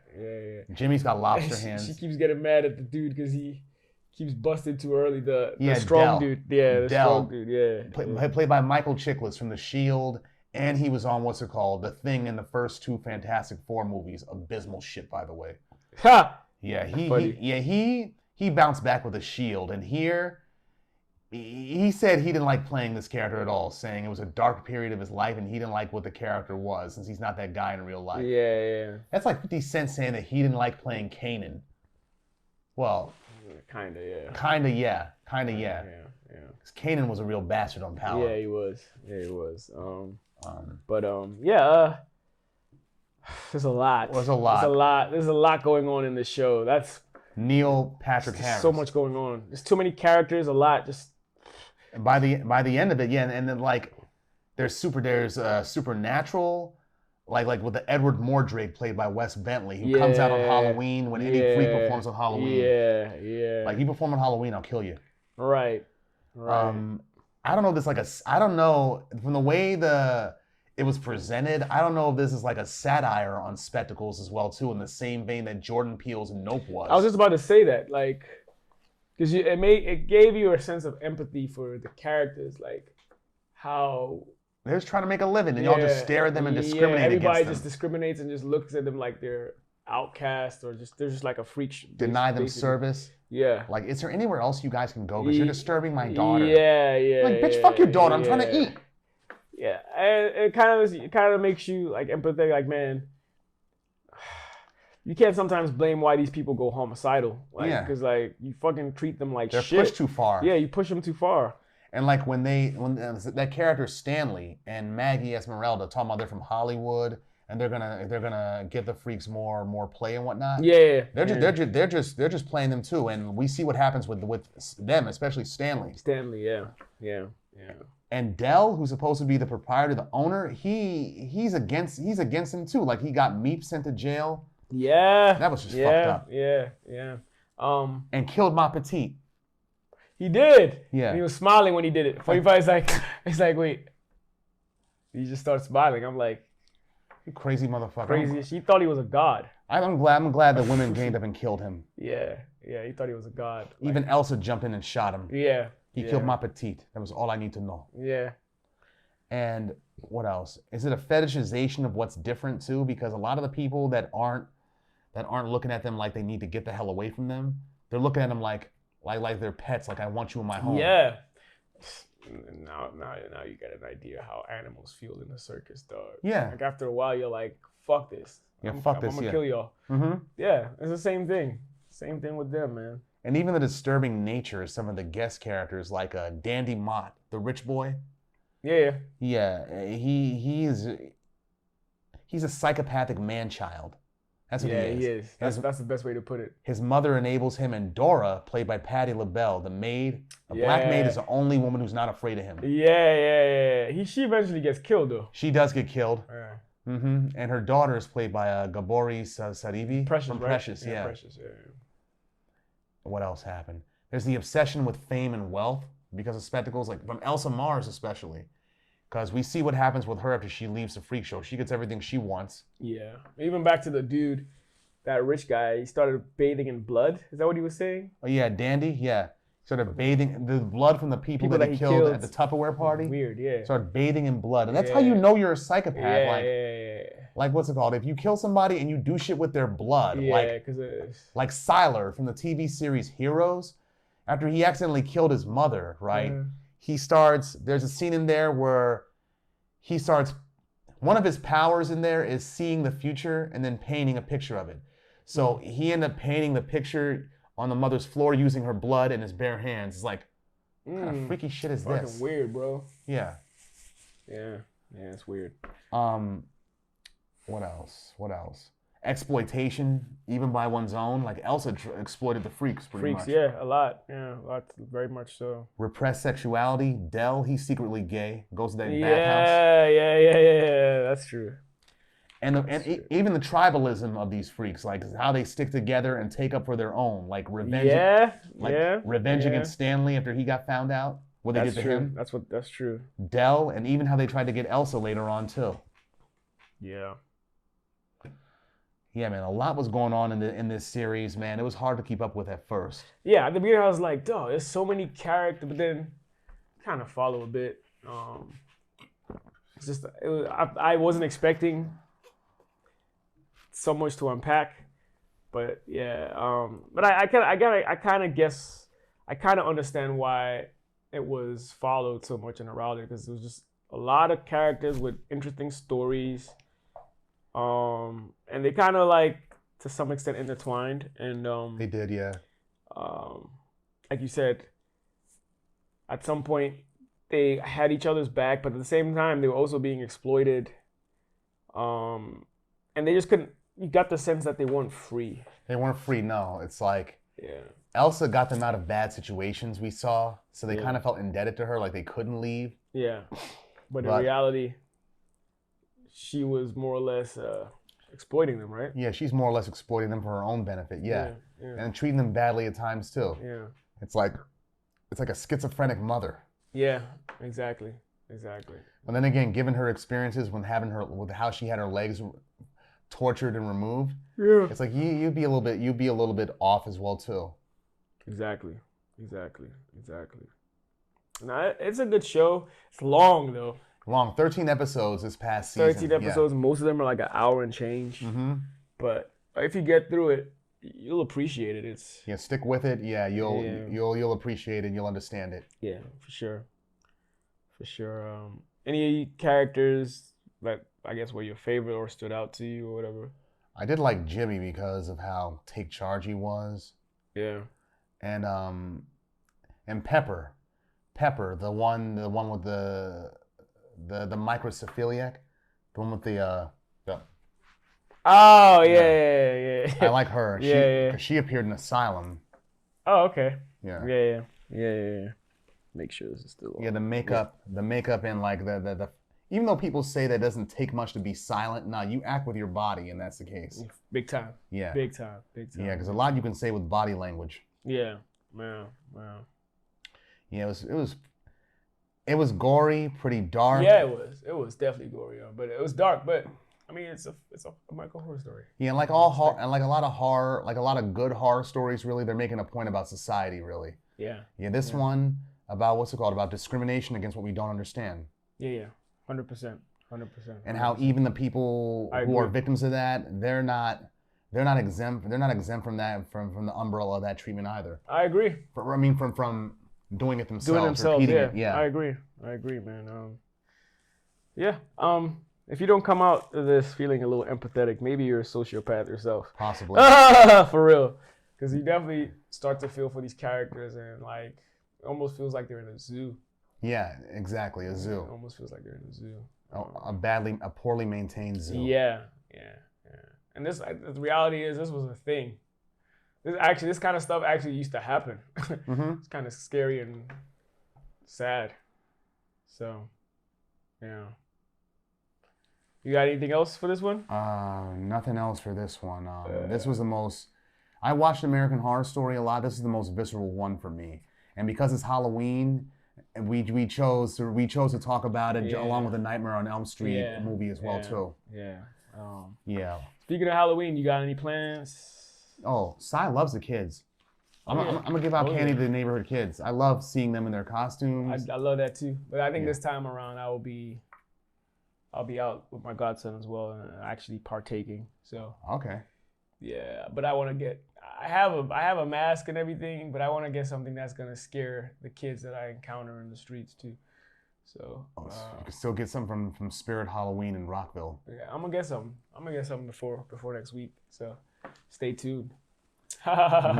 Jimmy's got lobster hands. She keeps getting mad at the dude because he keeps busting too early. The Del. strong dude, the Del. strong dude, yeah. Played by Michael Chiklis from The Shield, and he was on The Thing in the first 2 Fantastic Four movies. Abysmal shit, by the way. Ha! Yeah, he bounced back with The Shield, and here. He said he didn't like playing this character at all, saying it was a dark period of his life and he didn't like what the character was since he's not that guy in real life. Yeah. That's like 50 Cent saying that he didn't like playing Kanan. Well, Kinda, yeah. Yeah. Because Kanan was a real bastard on Power. Yeah, he was. There's a lot. There's a lot going on in the show. That's Neil Patrick Harris. So much going on. There's too many characters, a lot. And by the end of it, and then like there's Supernatural, like with the Edward Mordrake played by Wes Bentley, who comes out on Halloween when any freak performs on Halloween. Yeah. Like you perform on Halloween, I'll kill you. Right. I don't know if this I don't know from the way it was presented. I don't know if this is like a satire on spectacles as well too, in the same vein that Jordan Peele's Nope was. I was just about to say that, like, because it gave you a sense of empathy for the characters, like how they're just trying to make a living, and y'all just stare at them and discriminate against them. Everybody just discriminates and just looks at them like they're outcast or they're just like a freak. Deny them service. Yeah. Like, is there anywhere else you guys can go? Because you're disturbing my daughter. Yeah. Like, bitch, fuck your daughter. I'm trying to eat. Yeah, and it kind of makes you like empathetic. Like, man, you can't sometimes blame why these people go homicidal. Like, because like you fucking treat them like they're shit. pushed too far. Yeah, you push them too far. And like when that character Stanley and Maggie Esmeralda talking about they're from Hollywood and they're gonna get the freaks more play and whatnot. Yeah, they're just playing them too, and we see what happens with them, especially Stanley. Yeah. And Del, who's supposed to be the proprietor, the owner, he's against him too. Like he got Meep sent to jail. Yeah. That was just fucked up. Yeah. And killed Ma Petite. He did. Yeah. And he was smiling when he did it. Everybody's like, it's like, wait. He just started smiling. I'm like, you crazy motherfucker. Crazy. She thought he was a god. I'm glad the women gained up and killed him. Yeah. He thought he was a god. Even Elsa jumped in and shot him. Yeah. He killed Ma Petite. That was all I need to know. Yeah. And what else? Is it a fetishization of what's different too? Because a lot of the people that aren't looking at them like they need to get the hell away from them, they're looking at them like they're pets. Like, I want you in my home. Yeah. Now you get an idea how animals feel in the circus, dog. Yeah. Like after a while, you're like, fuck this. Yeah, I'm gonna yeah. kill y'all. Mm-hmm. Yeah, it's the same thing. Same thing with them, man. And even the disturbing nature of some of the guest characters, like Dandy Mott, the rich boy. Yeah. Yeah, he's a psychopathic man-child. That's what he is. He is. That's the best way to put it. His mother enables him, and Dora, played by Patti LaBelle, the maid, black maid, is the only woman who's not afraid of him. Yeah. She eventually gets killed, though. She does get killed. Yeah. Mm-hmm. And her daughter is played by Gabori Sarivi. Precious, from right? Precious, yeah. Precious, yeah. What else happened? There's the obsession with fame and wealth because of spectacles, like from Elsa Mars especially. Because we see what happens with her after she leaves the freak show. She gets everything she wants. Yeah. Even back to the dude, that rich guy, he started bathing in blood. Is that what he was saying? Oh, yeah, Dandy, yeah. Started bathing the blood from the people that he killed at the Tupperware party. Weird, yeah. Started bathing in blood. And that's how you know you're a psychopath. Yeah. Like, what's it called? If you kill somebody and you do shit with their blood. Yeah, because like Sylar from the TV series Heroes, after he accidentally killed his mother, right? Mm-hmm. There's a scene in there where one of his powers in there is seeing the future and then painting a picture of it. So he ended up painting the picture on the mother's floor using her blood in his bare hands. It's like, what kind of freaky shit is this? Fucking weird, bro. Yeah. Yeah, it's weird. What else? Exploitation, even by one's own. Like Elsa exploited the freaks pretty much. Yeah, a lot. Yeah, a lot, very much so. Repressed sexuality. Dell, he's secretly gay. Goes to that bathhouse. Yeah. That's true. Even the tribalism of these freaks, like how they stick together and take up for their own, like revenge. Revenge against Stanley after he got found out. What they did to him. That's true. Dell, and even how they tried to get Elsa later on too. Yeah. Yeah, man, a lot was going on in this series, man. It was hard to keep up with at first. Yeah, at the beginning I was like, dog, there's so many characters, but then kind of follow a bit. I wasn't expecting so much to unpack, but yeah. But I kind of understand why it was followed so much in Arousal, because it was just a lot of characters with interesting stories. And they kind of like to some extent intertwined, and they did, yeah. Like you said, at some point they had each other's back, but at the same time they were also being exploited. And they just couldn't. You got the sense that they weren't free. They weren't free. No, it's like Elsa got them out of bad situations. We saw, so they kind of felt indebted to her, like they couldn't leave. Yeah, but in reality, she was more or less exploiting them, right? Yeah, she's more or less exploiting them for her own benefit. Yeah. And treating them badly at times too. Yeah. It's like a schizophrenic mother. Yeah, exactly. And then again, given her experiences with how she had her legs tortured and removed, it's like you'd be a little bit off as well too. Exactly. Now, it's a good show. It's long though. Long, 13 episodes this past season. 13 episodes, most of them are like an hour and change. Mm-hmm. But if you get through it, you'll appreciate it. Stick with it. Yeah, you'll appreciate it. You'll understand it. Yeah, for sure. Any characters that I guess were your favorite or stood out to you or whatever? I did like Jimmy because of how take charge he was. Yeah. And Pepper, the one with the microcephaliac, the one with the. Oh yeah. I like her. She appeared in Asylum. Oh okay. Yeah. Yeah. Make sure this is still on. Yeah, the makeup and like the even though people say that it doesn't take much to be silent, no, you act with your body, and that's the case. Big time. Yeah. Big time. Yeah, because a lot you can say with body language. Yeah. Wow. Yeah, it was gory, pretty dark. Yeah, it was definitely gory, but it was dark. But I mean, it's a Michael horror story. Yeah, and like all horror, and like a lot of horror, like a lot of good horror stories. Really, they're making a point about society. Really. Yeah. Yeah, this one about about discrimination against what we don't understand. Yeah. 100%. 100%. And how even the people who are victims of that, they're not exempt. They're not exempt from that, from the umbrella of that treatment either. I agree. From doing it themselves, repeating it. Yeah, I agree, man. If you don't come out of this feeling a little empathetic, maybe you're a sociopath yourself. Possibly. For real. Because you definitely start to feel for these characters, and like it almost feels like they're in a zoo. Yeah, exactly, a zoo. It almost feels like they're in a zoo. A poorly maintained zoo. Yeah. And the reality is, this was a thing. This kind of stuff actually used to happen. Mm-hmm. It's kind of scary and sad. So, yeah. You got anything else for this one? Nothing else for this one. This was the most. I watched American Horror Story a lot. This is the most visceral one for me, and because it's Halloween, we chose to talk about it along with the Nightmare on Elm Street movie as well too. Yeah. Speaking of Halloween, you got any plans? Oh, Cy loves the kids. I'm gonna give out candy to the neighborhood kids. I love seeing them in their costumes. I love that too. But I think this time around I'll be out with my godson as well and actually partaking. So okay. Yeah, but I have a mask and everything, but I want to get something that's gonna scare the kids that I encounter in the streets too. So you can still get some from Spirit Halloween in Rockville. Yeah, I'm gonna get some before next week. So stay tuned.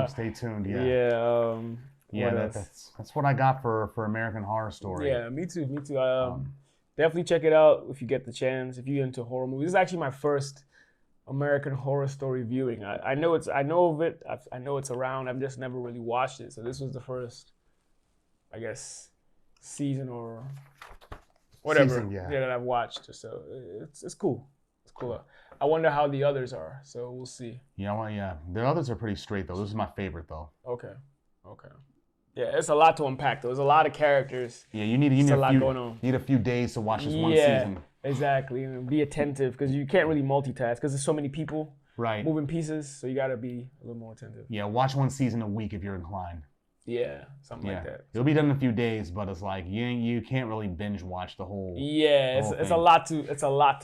Stay tuned. Yeah. That's what I got for American Horror Story. Yeah, me too. Definitely check it out if you get the chance. If you're into horror movies, this is actually my first American Horror Story viewing. I know of it. I know it's around. I've just never really watched it. So this was the first, I guess, season or whatever that I've watched. So it's cool. It's cool. I wonder how the others are. So we'll see. Yeah, the others are pretty straight though. This is my favorite though. Okay. Yeah, it's a lot to unpack though. There's a lot of characters. Yeah, you need a few days to watch this one season. Exactly, and be attentive because you can't really multitask because there's so many people moving pieces, so you got to be a little more attentive. Yeah, watch one season a week if you're inclined. Yeah, something like that. It'll be done in a few days, but it's like you can't really binge watch the whole. Yeah, it's a lot to take in.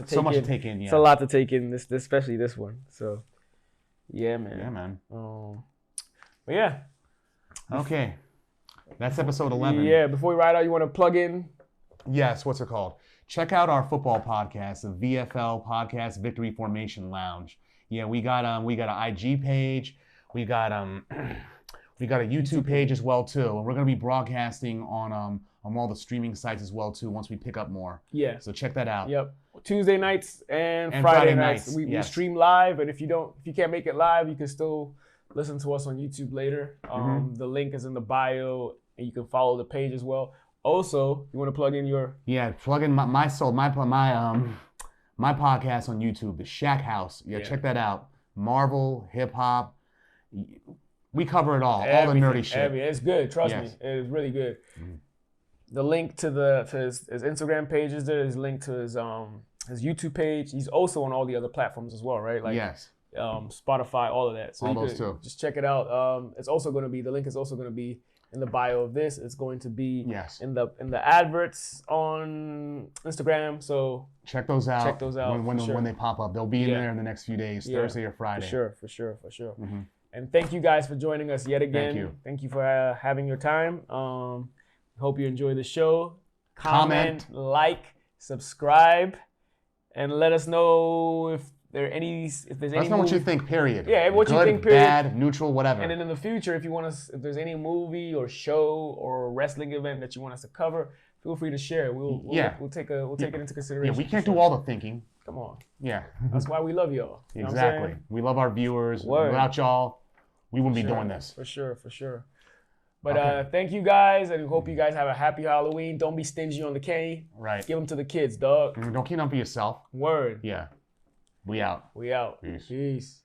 So much to take in. Yeah, it's a lot to take in. This especially this one. So, yeah, man. Yeah, man. But yeah. Okay, that's episode 11. Yeah, before we ride out, you want to plug in? Yes. What's it called? Check out our football podcast, the VFL podcast, Victory Formation Lounge. Yeah, we got an IG page. We got a YouTube page as well too, and we're gonna be broadcasting on all the streaming sites as well too once we pick up more. Yeah. So check that out. Yep. Tuesday nights and Friday nights. We stream live, and if you can't make it live, you can still listen to us on YouTube later. The link is in the bio, and you can follow the page as well. Also, you want to plug in your... Yeah, plug in my podcast on YouTube, the Shack House. Yeah, check that out. Marvel, hip-hop. We cover it all the nerdy shit. It's good, trust me. It is really good. Mm-hmm. The link to his Instagram page is there. His link to his YouTube page. He's also on all the other platforms as well, right? Like, yes. Spotify, all of that. So all those too. Just check it out. The link is also going to be in the bio of this. It's going to be in the adverts on Instagram. So check those out. When they pop up. They'll be in there in the next few days, Thursday or Friday. For sure. Mm-hmm. And thank you guys for joining us yet again. Thank you for having your time. Hope you enjoy the show. Comment, like, subscribe, and let us know if there's any. Let us know what you think. Period. Yeah, what you think. Period. Bad, neutral, whatever. And then in the future, if there's any movie or show or wrestling event that you want us to cover, feel free to share. We'll take it into consideration. Yeah, we can't do all the thinking. Come on. Yeah. That's why we love y'all. You exactly. We love our viewers. Without y'all, we wouldn't be doing this. For sure. But thank you guys, and we hope you guys have a happy Halloween. Don't be stingy on the candy. Right. Give them to the kids, dog. Don't keep them for yourself. Word. Yeah. We out. Peace.